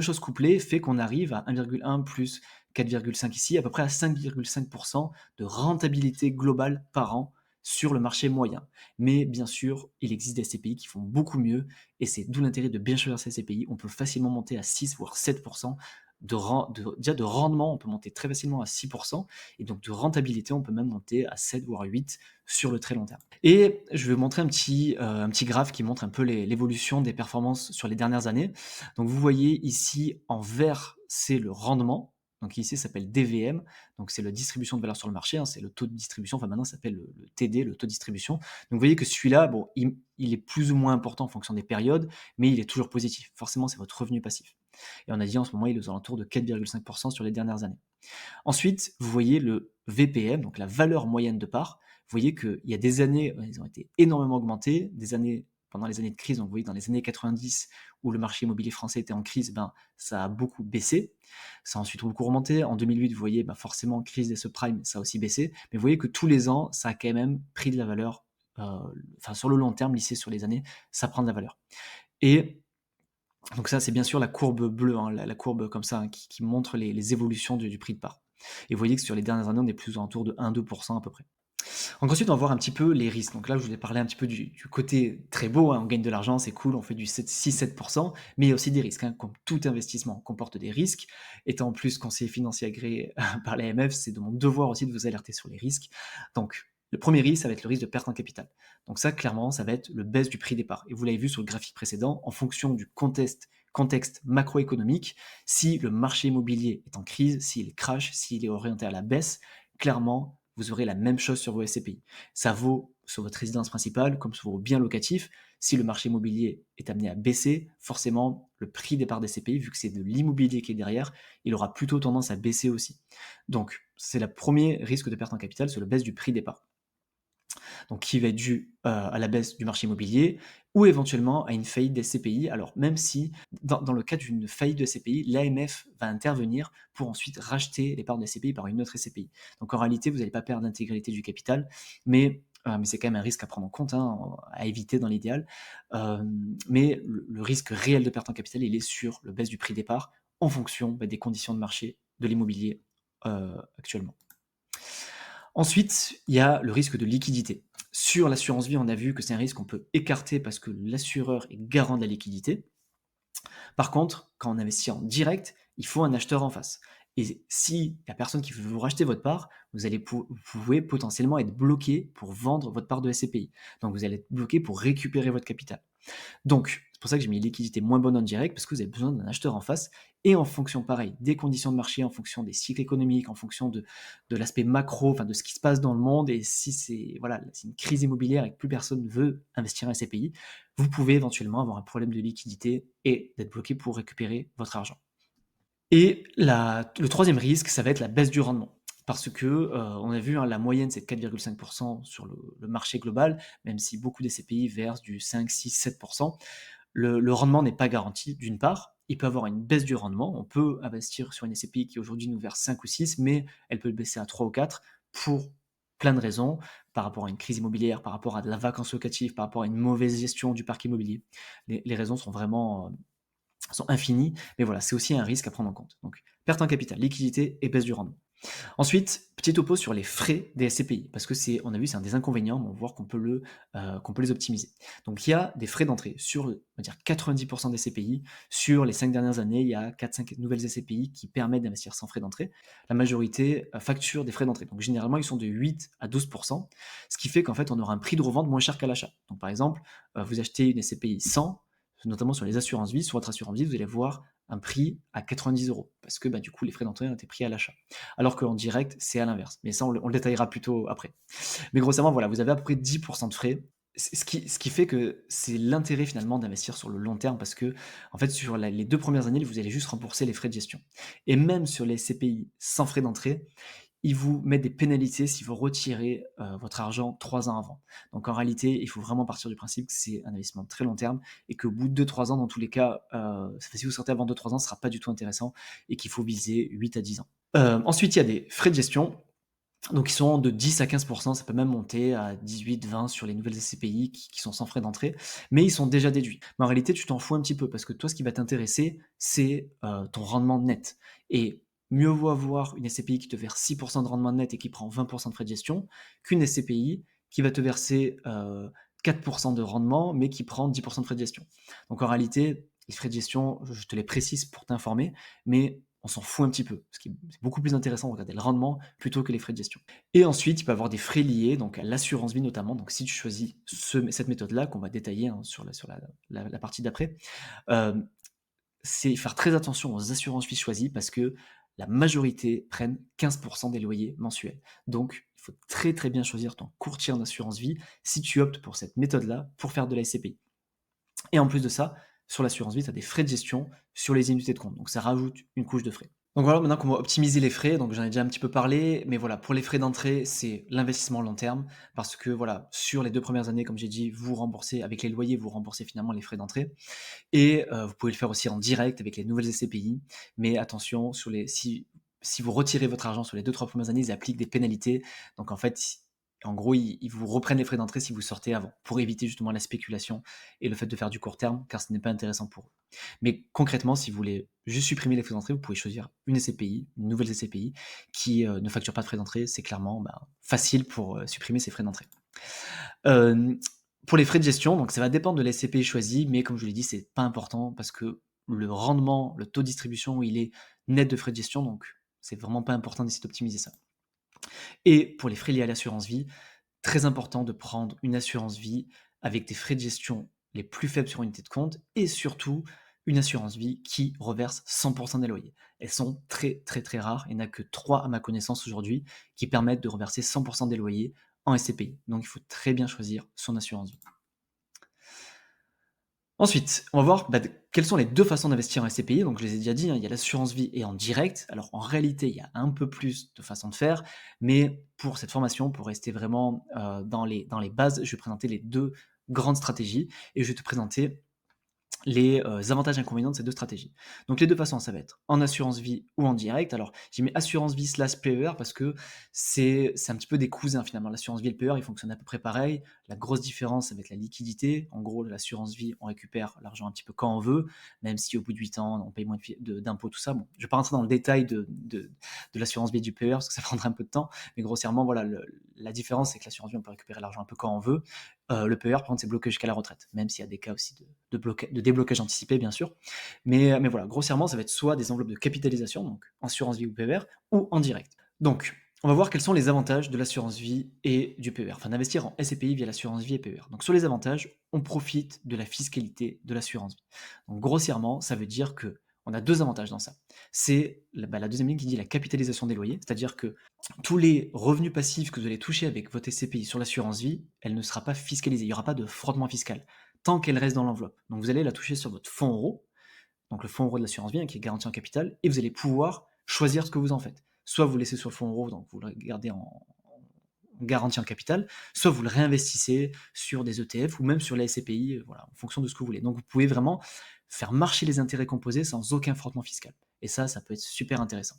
choses couplées fait qu'on arrive à 1,1 plus 4,5 ici, à peu près à 5,5% de rentabilité globale par an sur le marché moyen. Mais bien sûr, il existe des CPI qui font beaucoup mieux, et c'est d'où l'intérêt de bien choisir ces CPI. On peut facilement monter à 6 voire 7% déjà de rendement, on peut monter très facilement à 6%, et donc de rentabilité, on peut même monter à 7 voire 8 sur le très long terme. Et je vais vous montrer un petit graphe qui montre un peu l'évolution des performances sur les dernières années. Donc vous voyez ici en vert, c'est le rendement. Donc ici, ça s'appelle DVM, donc c'est la distribution de valeur sur le marché, hein, c'est le taux de distribution, enfin maintenant ça s'appelle le TD, le taux de distribution. Donc vous voyez que celui-là, bon, il est plus ou moins important en fonction des périodes, mais il est toujours positif. Forcément, c'est votre revenu passif. Et on a dit en ce moment, il est aux alentours de 4,5% sur les dernières années. Ensuite, vous voyez le VPM, donc la valeur moyenne de part. Vous voyez qu'il y a des années, ils ont été énormément augmentés, pendant les années de crise, donc vous voyez dans les années 90 où le marché immobilier français était en crise, ben, ça a beaucoup baissé. Ça a ensuite beaucoup remonté. En 2008, vous voyez, ben, forcément, crise des subprimes, ça a aussi baissé. Mais vous voyez que tous les ans, ça a quand même pris de la valeur. Enfin, sur le long terme, lissé sur les années, ça prend de la valeur. Et donc ça, c'est bien sûr la courbe bleue, hein, la courbe comme ça, hein, qui montre les évolutions du prix de part. Et vous voyez que sur les dernières années, on est plus autour de 1-2% à peu près. Donc ensuite, on va voir un petit peu les risques. Donc là, je vous ai parlé un petit peu du côté très beau, hein, on gagne de l'argent, c'est cool, on fait du 6-7%, mais il y a aussi des risques. Hein, comme tout investissement comporte des risques. Étant en plus conseiller financier agréé par l'AMF, c'est de mon devoir aussi de vous alerter sur les risques. Donc le premier risque, ça va être le risque de perte en capital. Donc ça, clairement, ça va être le baisse du prix des parts. Et vous l'avez vu sur le graphique précédent, en fonction du contexte macroéconomique, si le marché immobilier est en crise, s'il crash, s'il est orienté à la baisse, clairement, vous aurez la même chose sur vos SCPI. Ça vaut sur votre résidence principale comme sur vos biens locatifs. Si le marché immobilier est amené à baisser, forcément, le prix des parts des SCPI, vu que c'est de l'immobilier qui est derrière, il aura plutôt tendance à baisser aussi. Donc, c'est le premier risque de perte en capital, c'est le baisse du prix des parts. Donc qui va être dû à la baisse du marché immobilier ou éventuellement à une faillite des CPI. Alors même si dans le cas d'une faillite de CPI, l'AMF va intervenir pour ensuite racheter les parts de CPI par une autre SCPI. Donc en réalité, vous n'allez pas perdre l'intégralité du capital, mais c'est quand même un risque à prendre en compte, hein, à éviter dans l'idéal. Mais le risque réel de perte en capital, il est sur le baisse du prix des parts en fonction des conditions de marché de l'immobilier actuellement. Ensuite, il y a le risque de liquidité. Sur l'assurance vie, on a vu que c'est un risque qu'on peut écarter parce que l'assureur est garant de la liquidité. Par contre, quand on investit en direct, il faut un acheteur en face. Et si la personne qui veut vous racheter votre part, vous pouvez potentiellement être bloqué pour vendre votre part de SCPI. Donc vous allez être bloqué pour récupérer votre capital. Donc, c'est pour ça que j'ai mis liquidité moins bonne en direct, parce que vous avez besoin d'un acheteur en face, et en fonction, pareil, des conditions de marché, en fonction des cycles économiques, en fonction de l'aspect macro, enfin de ce qui se passe dans le monde, et si c'est une crise immobilière et que plus personne ne veut investir en SCPI, vous pouvez éventuellement avoir un problème de liquidité et d'être bloqué pour récupérer votre argent. Et le troisième risque, ça va être la baisse du rendement. Parce que on a vu, hein, la moyenne, c'est de 4,5% sur le marché global, même si beaucoup des CPI versent du 5, 6, 7%. Le rendement n'est pas garanti, d'une part. Il peut avoir une baisse du rendement. On peut investir sur une SCPI qui aujourd'hui nous verse 5 ou 6, mais elle peut baisser à 3 ou 4 pour plein de raisons, par rapport à une crise immobilière, par rapport à de la vacance locative, par rapport à une mauvaise gestion du parc immobilier. Les raisons sont vraiment sont infinies, mais voilà, c'est aussi un risque à prendre en compte. Donc, perte en capital, liquidité et baisse du rendement. Ensuite, petit topo sur les frais des SCPI, parce que on a vu, c'est un des inconvénients, mais on va voir qu'on peut les optimiser. Donc il y a des frais d'entrée sur, on va dire, 90% des SCPI. Sur les 5 dernières années, il y a 4-5 nouvelles SCPI qui permettent d'investir sans frais d'entrée. La majorité facture des frais d'entrée. Donc généralement, ils sont de 8 à 12%, ce qui fait qu'en fait, on aura un prix de revente moins cher qu'à l'achat. Donc par exemple, vous achetez une SCPI 100, notamment sur les assurances vie, sur votre assurance vie, vous allez voir un prix à 90 €, parce que du coup, les frais d'entrée ont été pris à l'achat. Alors qu'en direct, c'est à l'inverse. Mais ça, on le détaillera plutôt après. Mais grossièrement, voilà, vous avez à peu près 10% de frais. Ce qui fait que c'est l'intérêt finalement d'investir sur le long terme, parce que en fait, sur les 2 premières années, vous allez juste rembourser les frais de gestion. Et même sur les CPI sans frais d'entrée, ils vous mettent des pénalités si vous retirez votre argent 3 ans avant. Donc en réalité, il faut vraiment partir du principe que c'est un investissement de très long terme et qu'au bout de 2-3 ans, dans tous les cas, si vous sortez avant 2-3 ans, ce ne sera pas du tout intéressant et qu'il faut viser 8 à 10 ans. Ensuite, il y a des frais de gestion. Donc ils sont de 10 à 15 ça peut même monter à 18-20 sur les nouvelles SCPI qui sont sans frais d'entrée, mais ils sont déjà déduits. Mais en réalité, tu t'en fous un petit peu parce que toi, ce qui va t'intéresser, c'est, ton rendement net et mieux vaut avoir une SCPI qui te verse 6 de rendement net et qui prend 20 de frais de gestion, qu'une SCPI qui va te verser, 4 de rendement, mais qui prend 10 de frais de gestion. Donc en réalité, les frais de gestion, je te les précise pour t'informer, mais on s'en fout un petit peu. C'est beaucoup plus intéressant de regarder le rendement plutôt que les frais de gestion. Et ensuite, il peut y avoir des frais liés, donc à l'assurance vie notamment. Donc si tu choisis cette méthode-là, qu'on va détailler hein, sur la partie d'après, c'est faire très attention aux assurances vie choisies parce que la majorité prennent 15% des loyers mensuels. Donc, il faut très très bien choisir ton courtier en assurance vie si tu optes pour cette méthode-là pour faire de la SCPI. Et en plus de ça, sur l'assurance vie, tu as des frais de gestion sur les unités de compte. Donc ça rajoute une couche de frais. Donc voilà, maintenant qu'on va optimiser les frais, donc j'en ai déjà un petit peu parlé, mais voilà, pour les frais d'entrée, c'est l'investissement long terme, parce que voilà, sur les 2 premières années, comme j'ai dit, vous remboursez, avec les loyers, vous remboursez finalement les frais d'entrée. Et vous pouvez le faire aussi en direct avec les nouvelles SCPI, mais attention, si vous retirez votre argent sur les 2-3 premières années, ils appliquent des pénalités. Donc en fait, en gros, ils vous reprennent les frais d'entrée si vous sortez avant, pour éviter justement la spéculation et le fait de faire du court terme, car ce n'est pas intéressant pour eux. Mais concrètement, si vous voulez juste supprimer les frais d'entrée, vous pouvez choisir une SCPI, une nouvelle SCPI, qui ne facture pas de frais d'entrée. C'est clairement facile pour supprimer ces frais d'entrée. Pour les frais de gestion, donc ça va dépendre de la SCPI choisie, mais comme je l'ai dit, c'est pas important parce que le rendement, le taux de distribution, il est net de frais de gestion, donc c'est vraiment pas important d'essayer d'optimiser ça. Et pour les frais liés à l'assurance vie, très important de prendre une assurance vie avec des frais de gestion les plus faibles sur unité de compte et surtout une assurance vie qui reverse 100% des loyers. Elles sont très très très rares, il n'y en a que 3 à ma connaissance aujourd'hui qui permettent de reverser 100% des loyers en SCPI. Donc il faut très bien choisir son assurance vie. Ensuite, on va voir quelles sont les 2 façons d'investir en SCPI. Donc, je les ai déjà dit, hein, il y a l'assurance vie et en direct. Alors, en réalité, il y a un peu plus de façons de faire, mais pour cette formation, pour rester vraiment dans les bases, je vais présenter les 2 grandes stratégies et je vais te présenter les avantages et inconvénients de ces 2 stratégies. Donc les 2 façons, ça va être en assurance vie ou en direct. Alors j'ai mis assurance vie / PER parce que c'est un petit peu des cousins finalement. L'assurance vie et le PER, ils fonctionnent à peu près pareil. La grosse différence, ça va être la liquidité. En gros, l'assurance vie, on récupère l'argent un petit peu quand on veut, même si au bout de 8 ans, on paye moins d'impôts, tout ça. Bon, je ne vais pas rentrer dans le détail de l'assurance vie et du PER parce que ça prendrait un peu de temps, mais grossièrement, voilà, la différence, c'est que l'assurance vie, on peut récupérer l'argent un peu quand on veut. Le PER, par contre, c'est bloqué jusqu'à la retraite, même s'il y a des cas aussi de déblocage anticipé, bien sûr. Mais voilà, grossièrement, ça va être soit des enveloppes de capitalisation, donc assurance vie ou PER, ou en direct. Donc, on va voir quels sont les avantages de l'assurance vie et du PER, enfin d'investir en SCPI via l'assurance vie et PER. Donc sur les avantages, on profite de la fiscalité de l'assurance vie. Donc grossièrement, ça veut dire que on a 2 avantages dans ça. C'est la deuxième ligne qui dit la capitalisation des loyers, c'est-à-dire que tous les revenus passifs que vous allez toucher avec votre SCPI sur l'assurance vie, elle ne sera pas fiscalisée, il n'y aura pas de frottement fiscal, tant qu'elle reste dans l'enveloppe. Donc vous allez la toucher sur votre fonds euro, donc le fonds euro de l'assurance vie, qui est garanti en capital, et vous allez pouvoir choisir ce que vous en faites. Soit vous le laissez sur le fonds euro, donc vous le gardez en garantie en capital, soit vous le réinvestissez sur des ETF ou même sur la SCPI, voilà, en fonction de ce que vous voulez. Donc vous pouvez vraiment faire marcher les intérêts composés sans aucun frottement fiscal. Et ça peut être super intéressant.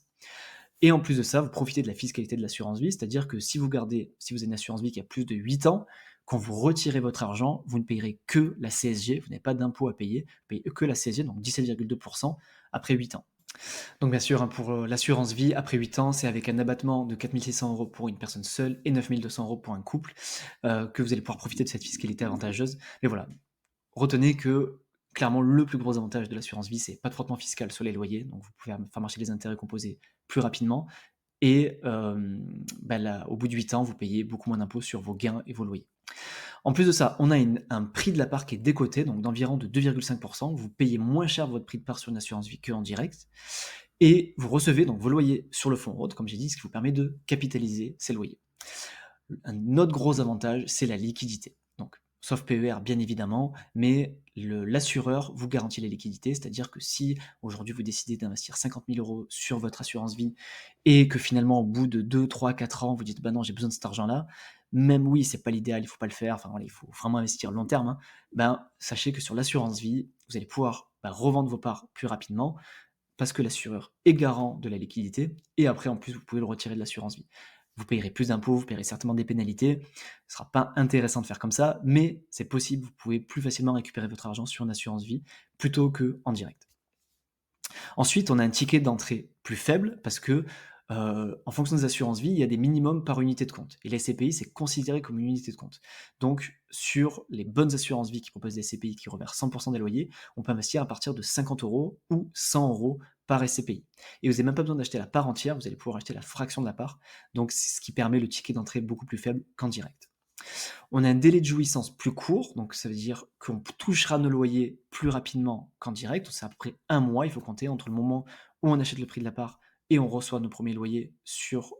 Et en plus de ça, vous profitez de la fiscalité de l'assurance vie, c'est-à-dire que si vous avez une assurance vie qui a plus de 8 ans, quand vous retirez votre argent, vous ne payerez que la CSG, vous n'avez pas d'impôt à payer, vous payez que la CSG, donc 17,2% après 8 ans. Donc bien sûr, hein, pour l'assurance vie, après 8 ans, c'est avec un abattement de 4 600 € pour une personne seule et 9 200 € pour un couple que vous allez pouvoir profiter de cette fiscalité avantageuse. Mais voilà, retenez que clairement, le plus gros avantage de l'assurance vie, c'est pas de frottement fiscal sur les loyers, donc vous pouvez faire marcher les intérêts composés plus rapidement. Et au bout de 8 ans, vous payez beaucoup moins d'impôts sur vos gains et vos loyers. En plus de ça, on a un prix de la part qui est décoté, donc d'environ de 2,5%. Vous payez moins cher votre prix de part sur une assurance vie qu'en direct. Et vous recevez donc vos loyers sur le fonds euro, comme j'ai dit, ce qui vous permet de capitaliser ces loyers. Un autre gros avantage, c'est la liquidité. Donc, sauf PER bien évidemment, mais l'assureur vous garantit la liquidité, c'est-à-dire que si aujourd'hui vous décidez d'investir 50 000 euros sur votre assurance vie et que finalement au bout de 2, 3, 4 ans vous dites bah non j'ai besoin de cet argent-là, même oui c'est pas l'idéal, il faut pas le faire, enfin voilà, il faut vraiment investir long terme, hein, ben sachez que sur l'assurance vie, vous allez pouvoir revendre vos parts plus rapidement parce que l'assureur est garant de la liquidité et après en plus vous pouvez le retirer de l'assurance vie. Vous payerez plus d'impôts, vous payerez certainement des pénalités. Ce sera pas intéressant de faire comme ça, mais c'est possible, vous pouvez plus facilement récupérer votre argent sur une assurance vie plutôt qu'en direct. Ensuite, on a un ticket d'entrée plus faible parce que, en fonction des assurances vie, il y a des minimums par unité de compte et les SCPI, c'est considéré comme une unité de compte. Donc sur les bonnes assurances vie qui proposent des SCPI qui reversent 100 des loyers, on peut investir à partir de 50 € ou 100 € par SCPI et vous avez même pas besoin d'acheter la part entière, vous allez pouvoir acheter la fraction de la part, donc c'est ce qui permet le ticket d'entrée beaucoup plus faible qu'en direct. On a un délai de jouissance plus court, donc ça veut dire qu'on touchera nos loyers plus rapidement qu'en direct. Donc c'est à peu près 1 mois, il faut compter entre le moment où on achète le prix de la part et on reçoit nos premiers loyers sur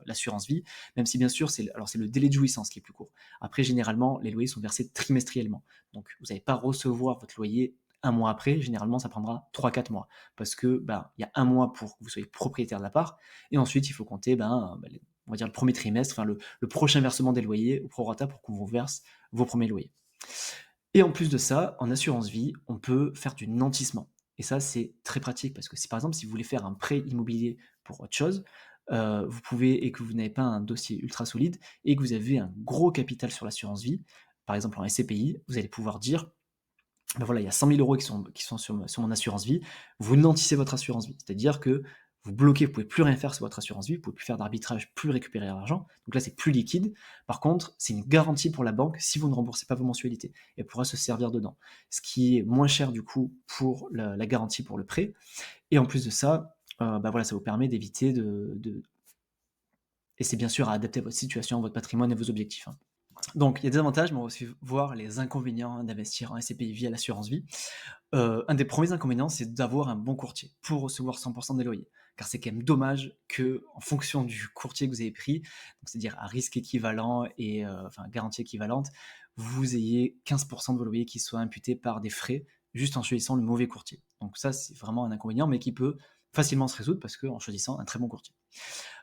l'assurance vie, même si bien sûr, c'est le délai de jouissance qui est plus court. Après, généralement, les loyers sont versés trimestriellement. Donc vous n'allez pas recevoir votre loyer 1 mois après, généralement ça prendra 3-4 mois. Parce que il y a 1 mois pour que vous soyez propriétaire de la part, et ensuite il faut compter on va dire le premier trimestre, enfin le prochain versement des loyers au prorata pour qu'on vous verse vos premiers loyers. Et en plus de ça, en assurance vie, on peut faire du nantissement. Et ça, c'est très pratique parce que si par exemple, si vous voulez faire un prêt immobilier pour autre chose, vous pouvez, et que vous n'avez pas un dossier ultra solide, et que vous avez un gros capital sur l'assurance vie, par exemple en SCPI, vous allez pouvoir dire, ben voilà, il y a 100 000 € qui sont sur mon assurance vie, vous nantissez votre assurance vie. C'est-à-dire que vous bloquez, vous pouvez plus rien faire sur votre assurance vie, vous pouvez plus faire d'arbitrage, plus récupérer l'argent. Donc là, c'est plus liquide. Par contre, c'est une garantie pour la banque si vous ne remboursez pas vos mensualités. Elle pourra se servir dedans. Ce qui est moins cher du coup pour la garantie pour le prêt. Et en plus de ça, voilà, ça vous permet d'éviter et c'est bien sûr à adapter à votre situation, votre patrimoine et vos objectifs, hein. Donc, il y a des avantages, mais on va aussi voir les inconvénients d'investir en SCPI via l'assurance vie. Un des premiers inconvénients, c'est d'avoir un bon courtier pour recevoir 100 des loyers. Car c'est quand même dommage que, en fonction du courtier que vous avez pris, c'est-à-dire à risque équivalent et garantie équivalente, vous ayez 15 de vos loyers qui soient imputés par des frais juste en choisissant le mauvais courtier. Donc ça, c'est vraiment un inconvénient, mais qui peut facilement se résoudre parce qu'en choisissant un très bon courtier.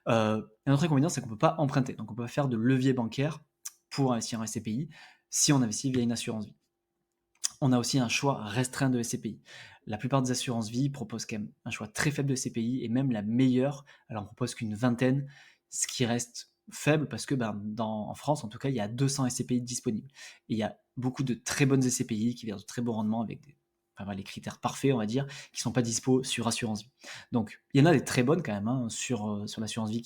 Un autre inconvénient, c'est qu'on ne peut pas emprunter. Donc on peut pas faire de levier bancaire pour investir en SCPI si on investit via une assurance vie. On a aussi un choix restreint de SCPI. La plupart des assurances vie proposent quand même un choix très faible de SCPI et même la meilleure, elle en propose qu'une vingtaine, ce qui reste faible parce que en France, en tout cas, il y a 200 SCPI disponibles. Et il y a beaucoup de très bonnes SCPI qui versent de très bons rendements avec les critères parfaits, on va dire, qui ne sont pas dispo sur assurance vie. Donc, il y en a des très bonnes quand même, hein, sur l'assurance vie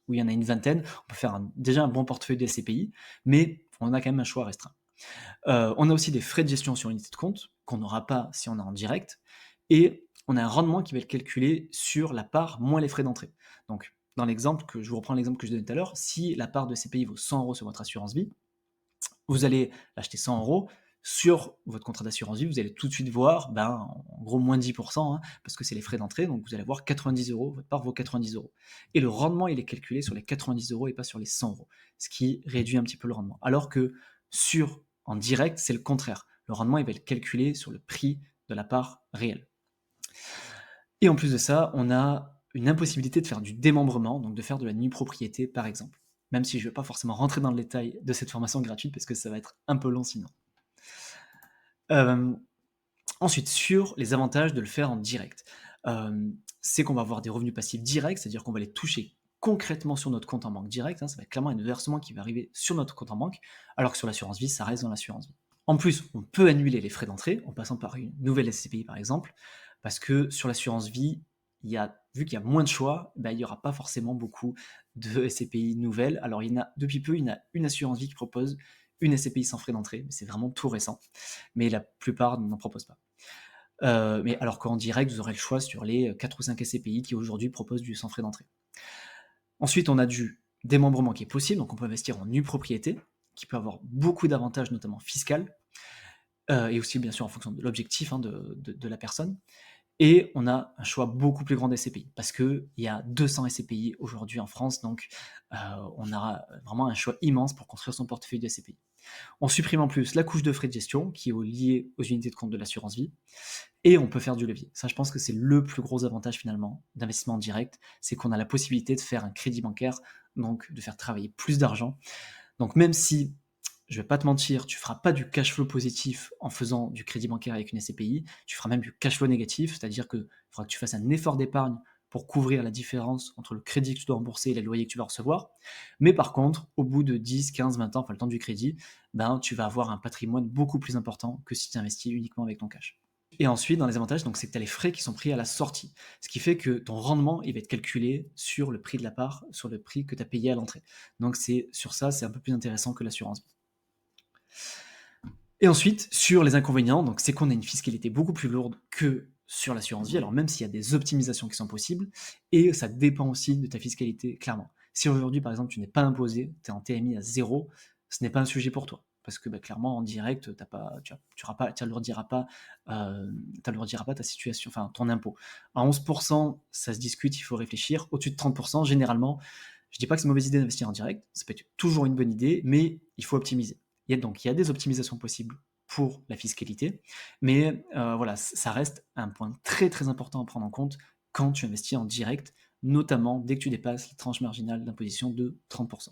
où il y en a une vingtaine. On peut faire déjà un bon portefeuille de SCPI, mais on a quand même un choix restreint. On a aussi des frais de gestion sur unité de compte, qu'on n'aura pas si on est en direct, et on a un rendement qui va être calculé sur la part moins les frais d'entrée. Donc, je vous reprends l'exemple que je donnais tout à l'heure, si la part de CPI vaut 100 € sur votre assurance vie, vous allez l'acheter 100 € sur votre contrat d'assurance vie, vous allez tout de suite voir, en gros, moins 10%, hein, parce que c'est les frais d'entrée, donc vous allez avoir 90 €, votre part vaut 90 €. Et le rendement, il est calculé sur les 90 € et pas sur les 100 €, ce qui réduit un petit peu le rendement. Alors que en direct, c'est le contraire. Le rendement, il va être calculé sur le prix de la part réelle. Et en plus de ça, on a une impossibilité de faire du démembrement, donc de faire de la nue propriété, par exemple. Même si je ne vais pas forcément rentrer dans le détail de cette formation gratuite, parce que ça va être un peu long sinon. Ensuite, sur les avantages de le faire en direct, c'est qu'on va avoir des revenus passifs directs, c'est-à-dire qu'on va les toucher concrètement sur notre compte en banque direct, hein, ça va être clairement un versement qui va arriver sur notre compte en banque, alors que sur l'assurance vie, ça reste dans l'assurance vie. En plus, on peut annuler les frais d'entrée en passant par une nouvelle SCPI par exemple, parce que sur l'assurance vie, vu qu'il y a moins de choix, il n'y aura pas forcément beaucoup de SCPI nouvelles. Alors depuis peu, il y en a une assurance vie qui propose une SCPI sans frais d'entrée, mais c'est vraiment tout récent, mais la plupart n'en proposent pas. Mais alors qu'en direct, vous aurez le choix sur les 4 ou 5 SCPI qui aujourd'hui proposent du sans frais d'entrée. Ensuite, on a du démembrement qui est possible, donc on peut investir en nue propriété, qui peut avoir beaucoup d'avantages, notamment fiscaux, et aussi bien sûr en fonction de l'objectif, hein, de la personne. Et on a un choix beaucoup plus grand des SCPI, parce qu'il y a 200 SCPI aujourd'hui en France, donc on a vraiment un choix immense pour construire son portefeuille de SCPI. On supprime en plus la couche de frais de gestion qui est liée aux unités de compte de l'assurance vie. Et on peut faire du levier. Ça, je pense que c'est le plus gros avantage finalement d'investissement en direct, c'est qu'on a la possibilité de faire un crédit bancaire, donc de faire travailler plus d'argent. Donc même si, je vais pas te mentir, tu feras pas du cash flow positif en faisant du crédit bancaire avec une SCPI, tu feras même du cash flow négatif, c'est-à-dire qu'il faudra que tu fasses un effort d'épargne pour couvrir la différence entre le crédit que tu dois rembourser et les loyers que tu vas recevoir. Mais par contre, au bout de 10, 15, 20 ans, enfin le temps du crédit, ben, tu vas avoir un patrimoine beaucoup plus important que si tu investis uniquement avec ton cash. Et ensuite, dans les avantages, donc, c'est que tu as les frais qui sont pris à la sortie. Ce qui fait que ton rendement, il va être calculé sur le prix de la part, sur le prix que tu as payé à l'entrée. Donc sur ça, c'est un peu plus intéressant que l'assurance. Et ensuite, sur les inconvénients, donc c'est qu'on a une fiscalité beaucoup plus lourde que sur l'assurance vie, alors même s'il y a des optimisations qui sont possibles, et ça dépend aussi de ta fiscalité, clairement. Si aujourd'hui, par exemple, tu n'es pas imposé, tu es en TMI à 0, ce n'est pas un sujet pour toi. Parce que clairement, en direct, tu n'alourdiras pas ta situation, enfin ton impôt. À 11%, ça se discute, il faut réfléchir. Au-dessus de 30%, généralement, je ne dis pas que c'est une mauvaise idée d'investir en direct, ça peut être toujours une bonne idée, mais il faut optimiser. Il y a des optimisations possibles pour la fiscalité, mais voilà, ça reste un point très très important à prendre en compte quand tu investis en direct, notamment dès que tu dépasses la tranche marginale d'imposition de 30%.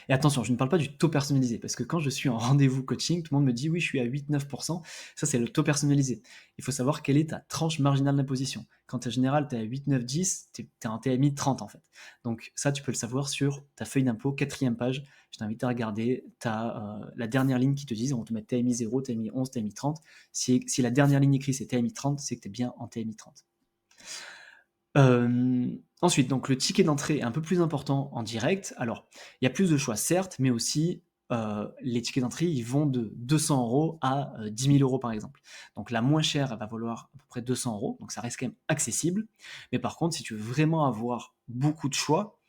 Et attention, je ne parle pas du taux personnalisé, parce que quand je suis en rendez-vous coaching, tout le monde me dit oui, je suis à 8-9%, ça c'est le taux personnalisé. Il faut savoir quelle est ta tranche marginale d'imposition. Quand en général tu es à 8, 9, 10, tu es en TMI 30 en fait. Donc ça, tu peux le savoir sur ta feuille d'impôt, 4e page. Je t'invite à regarder, tu as la dernière ligne qui te dit, on va te mettre TMI 0, TMI 11, TMI 30. Si la dernière ligne écrite c'est TMI 30, c'est que tu es bien en TMI 30. Ensuite, donc le ticket d'entrée est un peu plus important en direct. Alors, il y a plus de choix, certes, mais aussi les tickets d'entrée, ils vont de 200 € à 10 000 € par exemple. Donc la moins chère, elle va valoir à peu près 200 €, donc ça reste quand même accessible. Mais par contre, si tu veux vraiment avoir beaucoup de choix,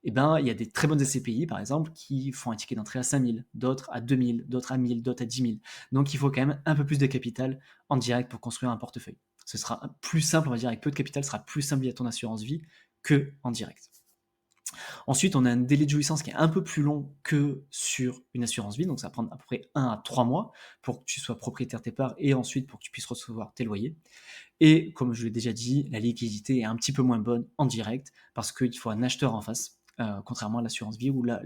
eh ben, il y a des très bonnes SCPI, par exemple, qui font un ticket d'entrée à 5 000, d'autres à 2 000, d'autres à 1 000, d'autres à 10 000. Donc il faut quand même un peu plus de capital en direct pour construire un portefeuille. Ce sera plus simple, on va dire, avec peu de capital, ce sera plus simple via ton assurance vie que en direct. Ensuite, on a un délai de jouissance qui est un peu plus long que sur une assurance vie, donc ça va prendre à peu près 1 à 3 mois pour que tu sois propriétaire de tes parts et ensuite pour que tu puisses recevoir tes loyers. Et comme je l'ai déjà dit, la liquidité est un petit peu moins bonne en direct parce qu'il faut un acheteur en face, contrairement à l'assurance vie où la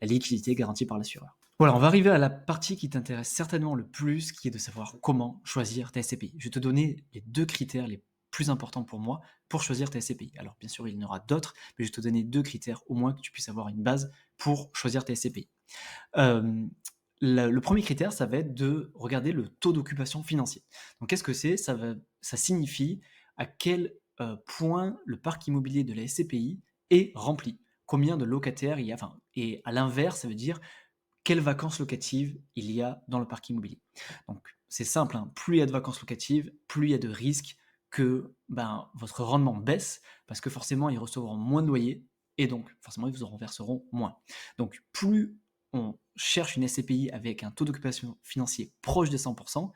liquidité est garantie par l'assureur. Voilà, on va arriver à la partie qui t'intéresse certainement le plus, qui est de savoir comment choisir ta SCPI. Je vais te donner les 2 critères les plus importants pour moi pour choisir ta SCPI. Alors bien sûr, il y en aura d'autres, mais je vais te donner 2 critères au moins que tu puisses avoir une base pour choisir ta SCPI. Le premier critère, ça va être de regarder le taux d'occupation financier. Donc qu'est-ce que c'est? Ça signifie à quel point le parc immobilier de la SCPI est rempli. Combien de locataires il y a, et à l'inverse, ça veut dire quelles vacances locatives il y a dans le parc immobilier. Donc c'est simple, hein, plus il y a de vacances locatives, plus il y a de risques que votre rendement baisse, parce que forcément ils recevront moins de loyers, et donc forcément ils vous en reverseront moins. Donc plus on cherche une SCPI avec un taux d'occupation financier proche de 100%,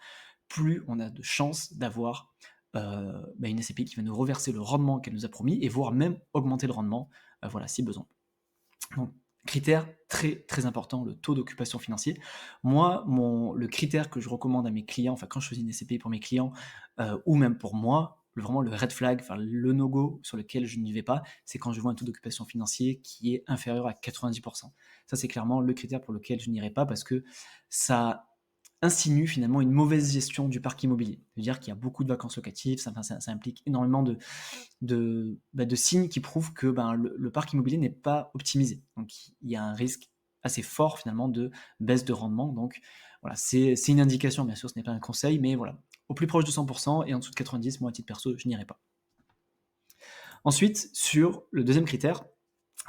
plus on a de chances d'avoir une SCPI qui va nous reverser le rendement qu'elle nous a promis, et voire même augmenter le rendement, si besoin. Donc, critère très très important, le taux d'occupation financier. Moi, le critère que je recommande à mes clients, quand je choisis une SCPI pour mes clients, ou même pour moi, vraiment le red flag, le no-go sur lequel je n'y vais pas, c'est quand je vois un taux d'occupation financier qui est inférieur à 90%. Ça, c'est clairement le critère pour lequel je n'irai pas, parce que ça insinue finalement une mauvaise gestion du parc immobilier. C'est-à-dire qu'il y a beaucoup de vacances locatives, ça implique énormément de signes qui prouvent que le parc immobilier n'est pas optimisé. Donc il y a un risque assez fort finalement de baisse de rendement. Donc voilà, c'est une indication, bien sûr, ce n'est pas un conseil, mais voilà, au plus proche de 100% et en dessous de 90%, moi à titre perso, je n'irai pas. Ensuite, sur le deuxième critère,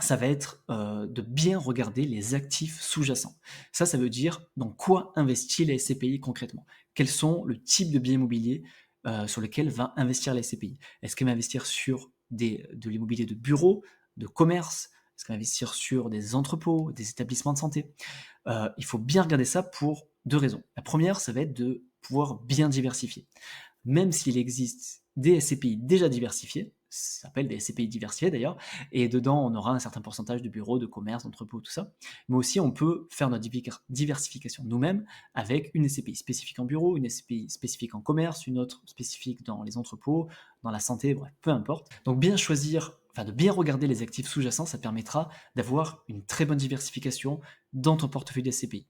ça va être de bien regarder les actifs sous-jacents. Ça veut dire dans quoi investit la SCPI concrètement. Quels sont le type de biens immobiliers sur lequel va investir la SCPI. Est-ce qu'elle va investir sur de l'immobilier de bureau, de commerce? Est-ce qu'elle va investir sur des entrepôts, des établissements de santé? Il faut bien regarder ça pour 2 raisons. La première, ça va être de pouvoir bien diversifier. Même s'il existe des SCPI déjà diversifiés, ça s'appelle des SCPI diversifiés d'ailleurs, et dedans on aura un certain pourcentage de bureaux, de commerce, d'entrepôts, tout ça. Mais aussi on peut faire notre diversification nous-mêmes avec une SCPI spécifique en bureau, une SCPI spécifique en commerce, une autre spécifique dans les entrepôts, dans la santé, bref, peu importe. Donc bien choisir, enfin de bien regarder les actifs sous-jacents, ça te permettra d'avoir une très bonne diversification dans ton portefeuille de SCPI.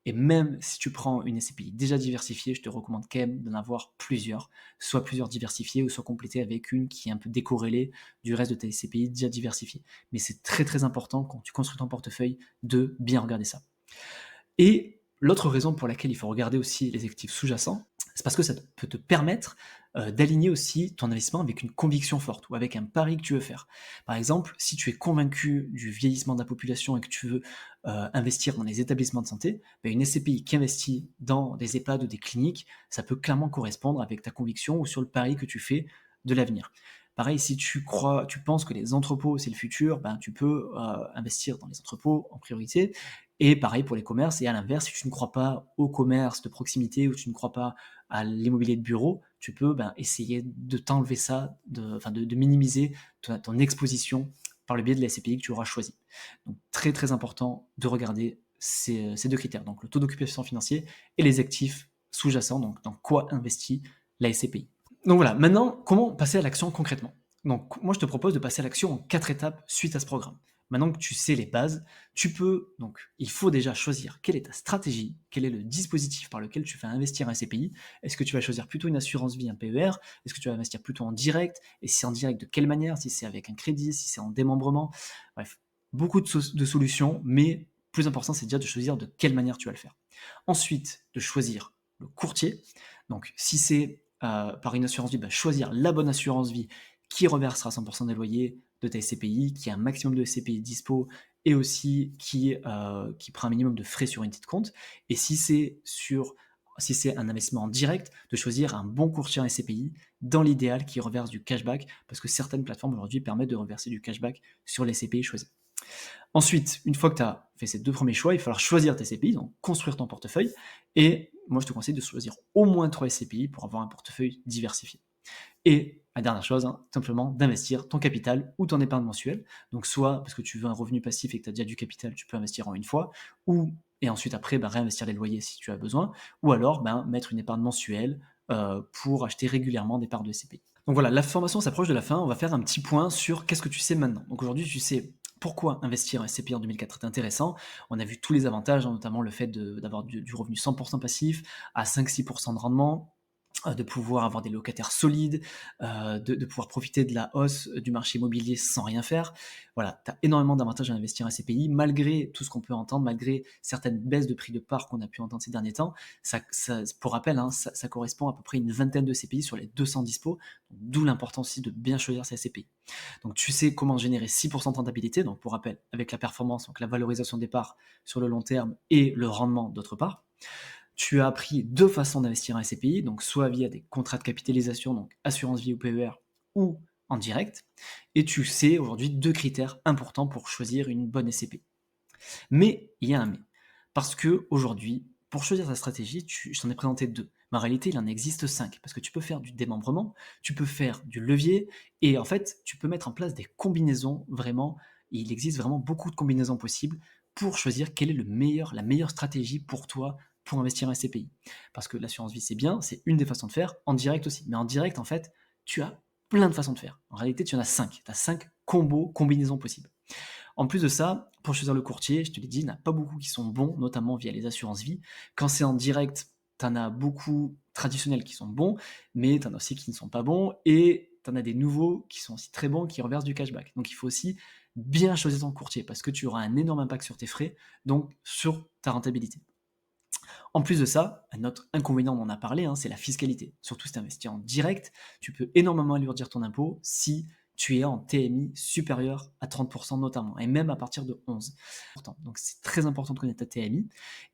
Et même si tu prends une SCPI déjà diversifiée, je te recommande quand même d'en avoir plusieurs, soit plusieurs diversifiées ou soit complétées avec une qui est un peu décorrélée du reste de tes SCPI déjà diversifiées. Mais c'est très très important quand tu construis ton portefeuille de bien regarder ça. Et l'autre raison pour laquelle il faut regarder aussi les actifs sous-jacents, c'est parce que ça peut te permettre d'aligner aussi ton investissement avec une conviction forte ou avec un pari que tu veux faire. Par exemple, si tu es convaincu du vieillissement de la population et que tu veux investir dans les établissements de santé, ben une SCPI qui investit dans des EHPAD ou des cliniques, ça peut clairement correspondre avec ta conviction ou sur le pari que tu fais de l'avenir. Pareil, si tu penses que les entrepôts c'est le futur, ben tu peux investir dans les entrepôts en priorité. Et pareil pour les commerces. Et à l'inverse, si tu ne crois pas au commerce de proximité ou tu ne crois pas à l'immobilier de bureau, tu peux essayer de t'enlever ça, de minimiser ton exposition par le biais de la SCPI que tu auras choisi. Donc très très important de regarder ces deux critères, donc le taux d'occupation financier et les actifs sous-jacents, donc dans quoi investit la SCPI. Donc voilà, maintenant, comment passer à l'action concrètement? Donc moi je te propose de passer à l'action en 4 étapes suite à ce programme. Maintenant que tu sais les bases, il faut déjà choisir quelle est ta stratégie, quel est le dispositif par lequel tu vas investir un SCPI. Est-ce que tu vas choisir plutôt une assurance vie, un PER? Est-ce que tu vas investir plutôt en direct? Et si c'est en direct, de quelle manière? Si c'est avec un crédit, si c'est en démembrement? Bref, beaucoup de solutions, mais plus important, c'est déjà de choisir de quelle manière tu vas le faire. Ensuite, de choisir le courtier. Donc, si c'est par une assurance vie, choisir la bonne assurance vie qui reversera 100% des loyers de ta SCPI, qui a un maximum de SCPI dispo et aussi qui prend un minimum de frais sur unité de compte. Et si c'est un investissement en direct, de choisir un bon courtier en SCPI, dans l'idéal qui reverse du cashback, parce que certaines plateformes aujourd'hui permettent de reverser du cashback sur les SCPI choisis. Ensuite, une fois que tu as fait ces 2 premiers choix, il va falloir choisir tes SCPI, donc construire ton portefeuille. Et moi, je te conseille de choisir au moins 3 SCPI pour avoir un portefeuille diversifié. Et la dernière chose, simplement d'investir ton capital ou ton épargne mensuelle. Donc soit parce que tu veux un revenu passif et que tu as déjà du capital, tu peux investir en une fois, et ensuite après réinvestir les loyers si tu as besoin, ou alors mettre une épargne mensuelle pour acheter régulièrement des parts de SCPI. Donc voilà, la formation s'approche de la fin, on va faire un petit point sur qu'est-ce que tu sais maintenant. Donc aujourd'hui, tu sais pourquoi investir en SCPI en 2004 est intéressant. On a vu tous les avantages, notamment le fait d'avoir du revenu 100% passif à 5-6% de rendement, de pouvoir avoir des locataires solides, de pouvoir profiter de la hausse du marché immobilier sans rien faire. Voilà, tu as énormément d'avantages à investir en SCPI, malgré tout ce qu'on peut entendre, malgré certaines baisses de prix de part qu'on a pu entendre ces derniers temps. Pour rappel, ça correspond à peu près une vingtaine de SCPI sur les 200 dispo, d'où l'importance aussi de bien choisir ces SCPI. Donc tu sais comment générer 6% de rentabilité, donc pour rappel, avec la performance, donc la valorisation des parts sur le long terme et le rendement d'autre part. Tu as appris 2 façons d'investir en SCPI, donc soit via des contrats de capitalisation, donc assurance vie ou PER, ou en direct. Et tu sais aujourd'hui 2 critères importants pour choisir une bonne SCPI. Mais il y a un mais. Parce que aujourd'hui, pour choisir ta stratégie, je t'en ai présenté 2. Mais en réalité, il en existe 5. Parce que tu peux faire du démembrement, tu peux faire du levier, et en fait, tu peux mettre en place des combinaisons vraiment. Il existe vraiment beaucoup de combinaisons possibles pour choisir quelle est la meilleure stratégie pour toi pour investir en SCPI. Parce que l'assurance vie, c'est bien, c'est une des façons de faire, en direct aussi. Mais en direct, en fait, tu as plein de façons de faire. En réalité, tu en as 5. Tu as 5 combinaisons possibles. En plus de ça, pour choisir le courtier, je te l'ai dit, il n'y en a pas beaucoup qui sont bons, notamment via les assurances vie. Quand c'est en direct, tu en as beaucoup traditionnels qui sont bons, mais tu en as aussi qui ne sont pas bons, et tu en as des nouveaux qui sont aussi très bons, qui reversent du cashback. Donc il faut aussi bien choisir ton courtier, parce que tu auras un énorme impact sur tes frais, donc sur ta rentabilité. En plus de ça, un autre inconvénient, on en a parlé, c'est la fiscalité. Surtout si tu investis en direct, tu peux énormément alourdir ton impôt si tu es en TMI supérieur à 30% notamment, et même à partir de 11%. Donc c'est très important de connaître ta TMI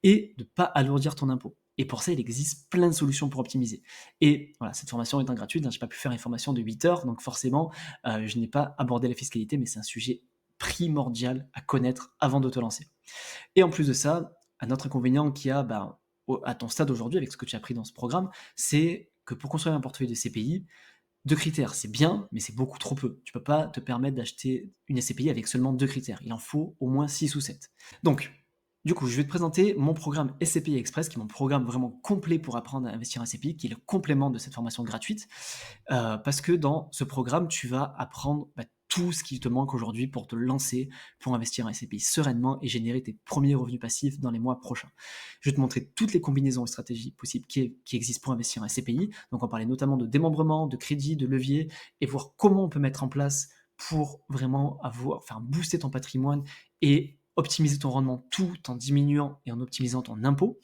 et de ne pas alourdir ton impôt. Et pour ça, il existe plein de solutions pour optimiser. Et voilà, cette formation étant gratuite, je n'ai pas pu faire une formation de 8 heures, donc forcément, je n'ai pas abordé la fiscalité, mais c'est un sujet primordial à connaître avant de te lancer. Et en plus de ça, un autre inconvénient qu'il y a à ton stade aujourd'hui avec ce que tu as appris dans ce programme, c'est que pour construire un portefeuille de CPI, 2 critères, c'est bien, mais c'est beaucoup trop peu. Tu peux pas te permettre d'acheter une SCPI avec seulement 2 critères. Il en faut au moins 6 ou 7. Donc, du coup, je vais te présenter mon programme SCPI Express, qui est mon programme vraiment complet pour apprendre à investir en SCPI, qui est le complément de cette formation gratuite. Parce que dans ce programme, tu vas apprendre tout ce qui te manque aujourd'hui pour te lancer, pour investir en SCPI sereinement et générer tes premiers revenus passifs dans les mois prochains. Je vais te montrer toutes les combinaisons et stratégies possibles qui existent pour investir en SCPI. Donc on parlait notamment de démembrement, de crédit, de levier, et voir comment on peut mettre en place pour vraiment booster ton patrimoine et optimiser ton rendement tout en diminuant et en optimisant ton impôt.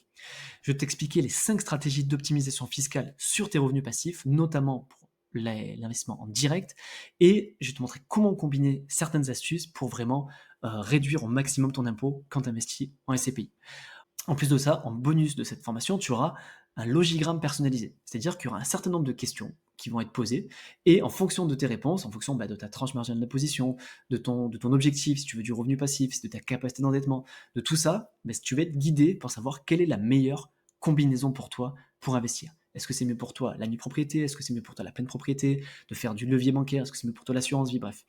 Je vais t'expliquer les 5 stratégies d'optimisation fiscale sur tes revenus passifs, notamment pour l'investissement en direct, et je vais te montrer comment combiner certaines astuces pour vraiment réduire au maximum ton impôt quand tu investis en SCPI. En plus de ça, en bonus de cette formation, tu auras un logigramme personnalisé. C'est-à-dire qu'il y aura un certain nombre de questions qui vont être posées, et en fonction de tes réponses, en fonction de ta tranche marginale d'imposition, de ton objectif, si tu veux du revenu passif, de ta capacité d'endettement, de tout ça, si tu vas être guidé pour savoir quelle est la meilleure combinaison pour toi pour investir. Est-ce que c'est mieux pour toi la nue-propriété? Est-ce que c'est mieux pour toi la pleine propriété? De faire du levier bancaire? Est-ce que c'est mieux pour toi l'assurance vie? Bref,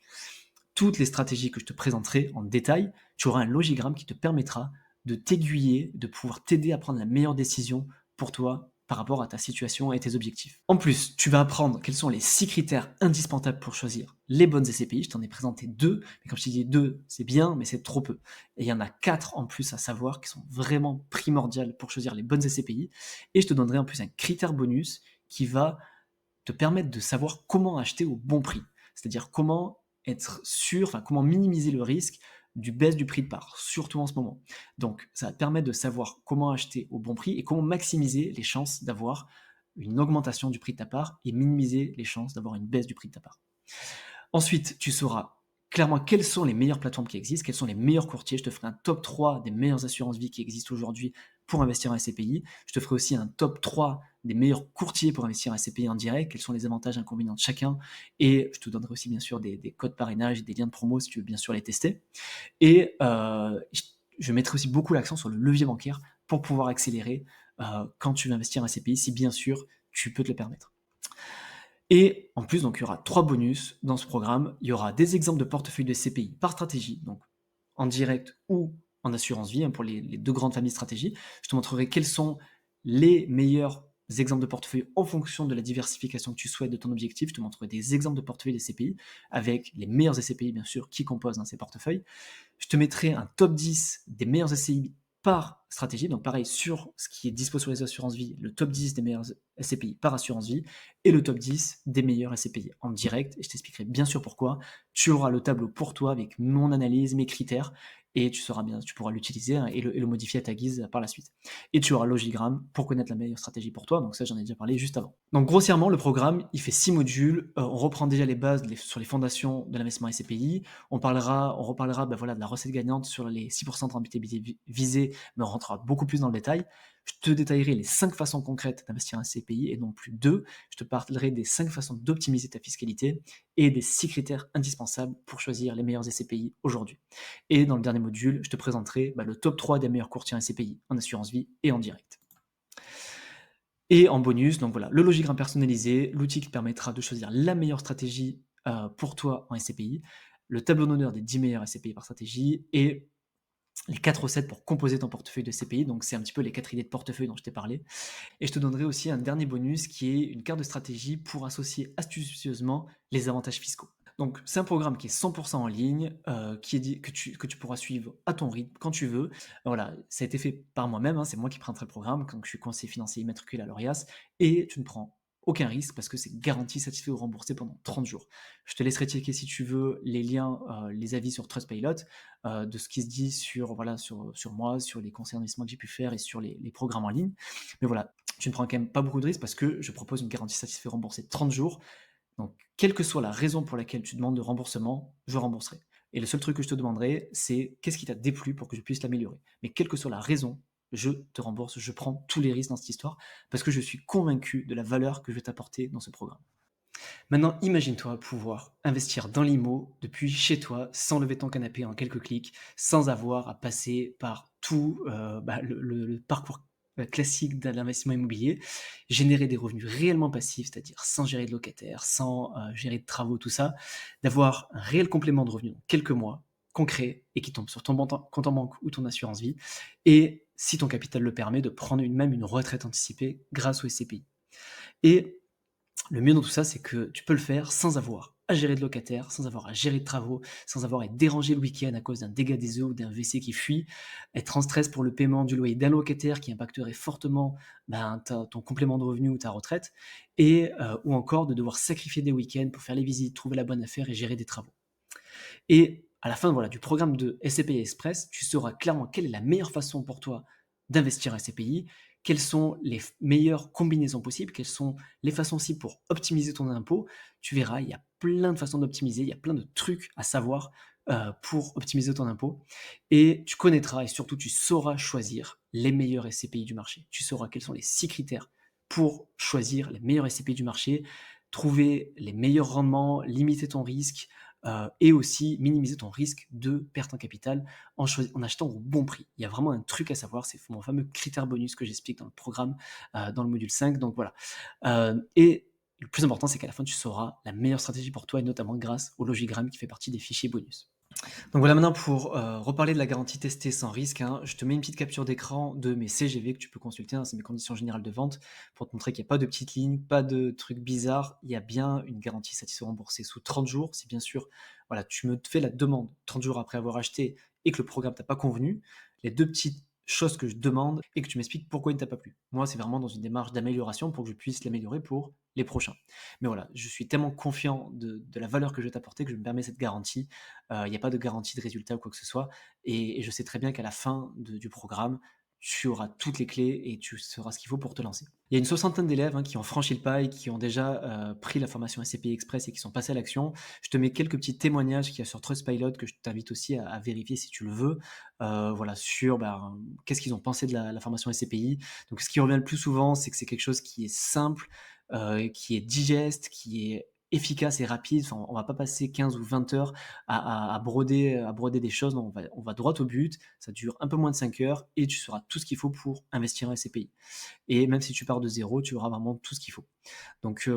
toutes les stratégies que je te présenterai en détail, tu auras un logigramme qui te permettra de t'aiguiller, de pouvoir t'aider à prendre la meilleure décision pour toi par rapport à ta situation et tes objectifs. En plus, tu vas apprendre quels sont les 6 critères indispensables pour choisir les bonnes SCPI. Je t'en ai présenté 2, mais comme je t'ai dit 2, c'est bien, mais c'est trop peu. Et il y en a 4 en plus à savoir qui sont vraiment primordiales pour choisir les bonnes SCPI. Et je te donnerai en plus un critère bonus qui va te permettre de savoir comment acheter au bon prix. C'est-à-dire comment être sûr, comment minimiser le risque du baisse du prix de part, surtout en ce moment. Donc, ça va te permettre de savoir comment acheter au bon prix et comment maximiser les chances d'avoir une augmentation du prix de ta part et minimiser les chances d'avoir une baisse du prix de ta part. Ensuite, tu sauras clairement quelles sont les meilleures plateformes qui existent, quels sont les meilleurs courtiers. Je te ferai un top 3 des meilleures assurances vie qui existent aujourd'hui pour investir en SCPI. Je te ferai aussi un top 3 des meilleurs courtiers pour investir en SCPI en direct, quels sont les avantages et inconvénients de chacun. Et je te donnerai aussi bien sûr des codes parrainage et des liens de promo si tu veux bien sûr les tester. Et je mettrai aussi beaucoup l'accent sur le levier bancaire pour pouvoir accélérer quand tu veux investir en SCPI, si bien sûr tu peux te le permettre. Et en plus, donc, il y aura 3 bonus dans ce programme. Il y aura des exemples de portefeuille de SCPI par stratégie, donc en direct ou en assurance vie, pour les 2 grandes familles de stratégies. Je te montrerai quels sont les meilleurs exemples de portefeuille en fonction de la diversification que tu souhaites de ton objectif. Je te montrerai des exemples de portefeuille de SCPI avec les meilleurs SCPI, bien sûr, qui composent dans ces portefeuilles. Je te mettrai un top 10 des meilleurs SCPI par stratégie. Donc pareil, sur ce qui est dispo sur les assurances vie, le top 10 des meilleurs SCPI par assurance vie et le top 10 des meilleurs SCPI en direct. Et je t'expliquerai bien sûr pourquoi. Tu auras le tableau pour toi avec mon analyse, mes critères, et tu pourras l'utiliser et le modifier à ta guise par la suite. Et tu auras Logigramme pour connaître la meilleure stratégie pour toi. Donc ça, j'en ai déjà parlé juste avant. Donc grossièrement, le programme, il fait 6 modules. On reprend déjà les bases sur les fondations de l'investissement SCPI. On reparlera de la recette gagnante sur les 6% de rentabilité visée, mais on rentrera beaucoup plus dans le détail. Je te détaillerai les 5 façons concrètes d'investir en SCPI et non plus 2. Je te parlerai des 5 façons d'optimiser ta fiscalité et des 6 critères indispensables pour choisir les meilleurs SCPI aujourd'hui. Et dans le dernier module, je te présenterai le top 3 des meilleurs courtiers en SCPI en assurance vie et en direct. Et en bonus, donc voilà, le logigramme personnalisé, l'outil qui te permettra de choisir la meilleure stratégie pour toi en SCPI, le tableau d'honneur des 10 meilleurs SCPI par stratégie et les 4 recettes pour composer ton portefeuille de SCPI. Donc c'est un petit peu les 4 idées de portefeuille dont je t'ai parlé. Et je te donnerai aussi un dernier bonus qui est une carte de stratégie pour associer astucieusement les avantages fiscaux. Donc c'est un programme qui est 100% en ligne, que tu pourras suivre à ton rythme, quand tu veux. Voilà, ça a été fait par moi-même, c'est moi qui présenterai le programme, donc je suis conseiller financier immatriculé à l'ORIAS, et tu ne prends aucun risque parce que c'est garanti, satisfait ou remboursé pendant 30 jours. Je te laisserai checker si tu veux les liens, les avis sur Trustpilot, de ce qui se dit sur moi, sur les conseils d'investissement que j'ai pu faire et sur les programmes en ligne. Mais voilà, tu ne prends quand même pas beaucoup de risques parce que je propose une garantie satisfait ou remboursé de 30 jours. Donc, quelle que soit la raison pour laquelle tu demandes de remboursement, je rembourserai. Et le seul truc que je te demanderai, c'est qu'est-ce qui t'a déplu pour que je puisse l'améliorer. Mais quelle que soit la raison, je te rembourse, je prends tous les risques dans cette histoire parce que je suis convaincu de la valeur que je vais t'apporter dans ce programme. Maintenant, imagine-toi pouvoir investir dans l'IMO depuis chez toi, sans lever ton canapé en quelques clics, sans avoir à passer par tout le parcours classique de l'investissement immobilier, générer des revenus réellement passifs, c'est-à-dire sans gérer de locataires, sans gérer de travaux, tout ça, d'avoir un réel complément de revenus dans quelques mois, concret, et qui tombe sur ton compte en banque ou ton assurance vie, et si ton capital le permet, de prendre même une retraite anticipée grâce au SCPI. Et le mieux dans tout ça, c'est que tu peux le faire sans avoir à gérer de locataires, sans avoir à gérer de travaux, sans avoir à être dérangé le week-end à cause d'un dégât des eaux ou d'un WC qui fuit, être en stress pour le paiement du loyer d'un locataire qui impacterait fortement ton complément de revenu ou ta retraite, et ou encore de devoir sacrifier des week-ends pour faire les visites, trouver la bonne affaire et gérer des travaux. Et à la fin voilà, du programme de SCPI Express, tu sauras clairement quelle est la meilleure façon pour toi d'investir en SCPI, quelles sont les meilleures combinaisons possibles, quelles sont les façons aussi pour optimiser ton impôt. Tu verras, il y a plein de façons d'optimiser, il y a plein de trucs à savoir pour optimiser ton impôt. Et tu connaîtras et surtout tu sauras choisir les meilleurs SCPI du marché. Tu sauras quels sont les 6 critères pour choisir les meilleurs SCPI du marché, trouver les meilleurs rendements, limiter ton risque, et aussi minimiser ton risque de perte en capital en achetant au bon prix. Il y a vraiment un truc à savoir, c'est mon fameux critère bonus que j'explique dans le programme, dans le module 5. Donc voilà. Et le plus important, c'est qu'à la fin, tu sauras la meilleure stratégie pour toi, et notamment grâce au logigramme qui fait partie des fichiers bonus. Donc voilà, maintenant pour reparler de la garantie testée sans risque, hein, je te mets une petite capture d'écran de mes CGV que tu peux consulter, hein, c'est mes conditions générales de vente, pour te montrer qu'il n'y a pas de petites lignes, pas de trucs bizarres, il y a bien une garantie satisfait remboursée sous 30 jours, si bien sûr voilà, tu me fais la demande 30 jours après avoir acheté et que le programme t'a pas convenu, les deux petites choses que je demande et que tu m'expliques pourquoi il ne t'a pas plu. Moi, c'est vraiment dans une démarche d'amélioration pour que je puisse l'améliorer pour les prochains. Mais voilà, je suis tellement confiant de la valeur que je vais t'apporter que je me permets cette garantie. Il n'y a pas de garantie de résultat ou quoi que ce soit. Et je sais très bien qu'à la fin du programme, tu auras toutes les clés et tu sauras ce qu'il faut pour te lancer. Il y a une soixantaine d'élèves qui ont franchi le pas et qui ont déjà pris la formation SCPI Express et qui sont passés à l'action. Je te mets quelques petits témoignages qu'il y a sur Trustpilot que je t'invite aussi à vérifier si tu le veux. Voilà, sur qu'est-ce qu'ils ont pensé de la formation SCPI. Donc ce qui revient le plus souvent, c'est que c'est quelque chose qui est simple, qui est digeste, qui est efficace et rapide. Enfin, on va pas passer 15 ou 20 heures à broder des choses. Non, on va droit au but. Ça dure un peu moins de 5 heures et tu sauras tout ce qu'il faut pour investir en SCPI. Et même si tu pars de zéro, tu auras vraiment tout ce qu'il faut. Donc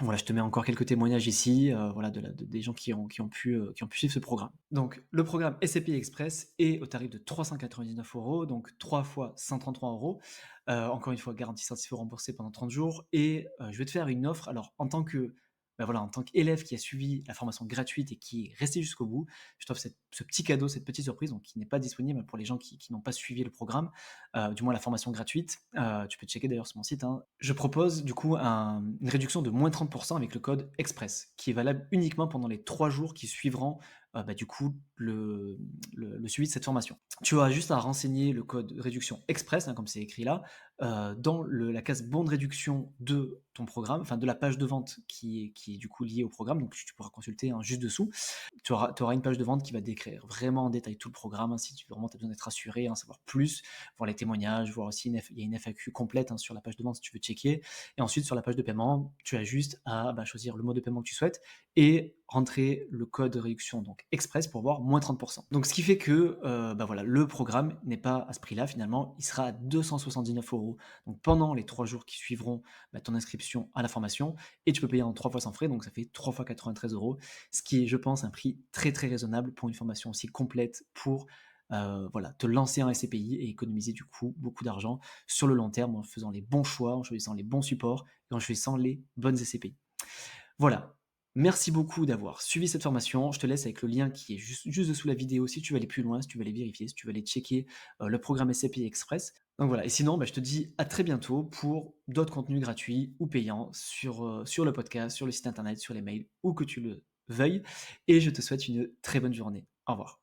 voilà, je te mets encore quelques témoignages ici, voilà, des gens qui ont pu suivre ce programme. Donc, le programme SCPI Express est au tarif de 399 €, donc 3 fois 133 €. Encore une fois, garantie satisfait remboursée pendant 30 jours. Et je vais te faire une offre. Alors, en tant qu'élève qui a suivi la formation gratuite et qui est resté jusqu'au bout, je t'offre ce petit cadeau, cette petite surprise, donc qui n'est pas disponible pour les gens qui n'ont pas suivi le programme, du moins la formation gratuite. Tu peux checker d'ailleurs sur mon site, hein. Je propose du coup une réduction de moins 30% avec le code EXPRESS, qui est valable uniquement pendant les 3 jours qui suivront du coup le suivi de cette formation. Tu auras juste à renseigner le code réduction EXPRESS, hein, comme c'est écrit là, dans la case bon de réduction de ton programme, enfin de la page de vente qui est du coup liée au programme, donc tu pourras consulter juste dessous. Tu auras une page de vente qui va décrire vraiment en détail tout le programme, hein, si tu vraiment as besoin d'être rassuré, en savoir plus, voir les témoignages, voir aussi il y a une FAQ complète sur la page de vente si tu veux checker. Et ensuite sur la page de paiement, tu as juste à choisir le mode de paiement que tu souhaites et rentrer le code de réduction donc express pour voir moins 30%. Donc ce qui fait que voilà, le programme n'est pas à ce prix-là finalement, il sera à 279 €. Donc pendant les 3 jours qui suivront ton inscription à la formation, et tu peux payer en 3 fois sans frais, donc ça fait 3 fois 93 €, ce qui est, je pense, un prix très très raisonnable pour une formation aussi complète pour voilà, te lancer en SCPI et économiser du coup beaucoup d'argent sur le long terme en faisant les bons choix, en choisissant les bons supports et en choisissant les bonnes SCPI. Voilà. Merci beaucoup d'avoir suivi cette formation. Je te laisse avec le lien qui est juste dessous la vidéo si tu veux aller plus loin, si tu veux aller vérifier, si tu veux aller checker le programme SCPI Express. Donc voilà, et sinon, je te dis à très bientôt pour d'autres contenus gratuits ou payants sur le podcast, sur le site internet, sur les mails, où que tu le veuilles. Et je te souhaite une très bonne journée. Au revoir.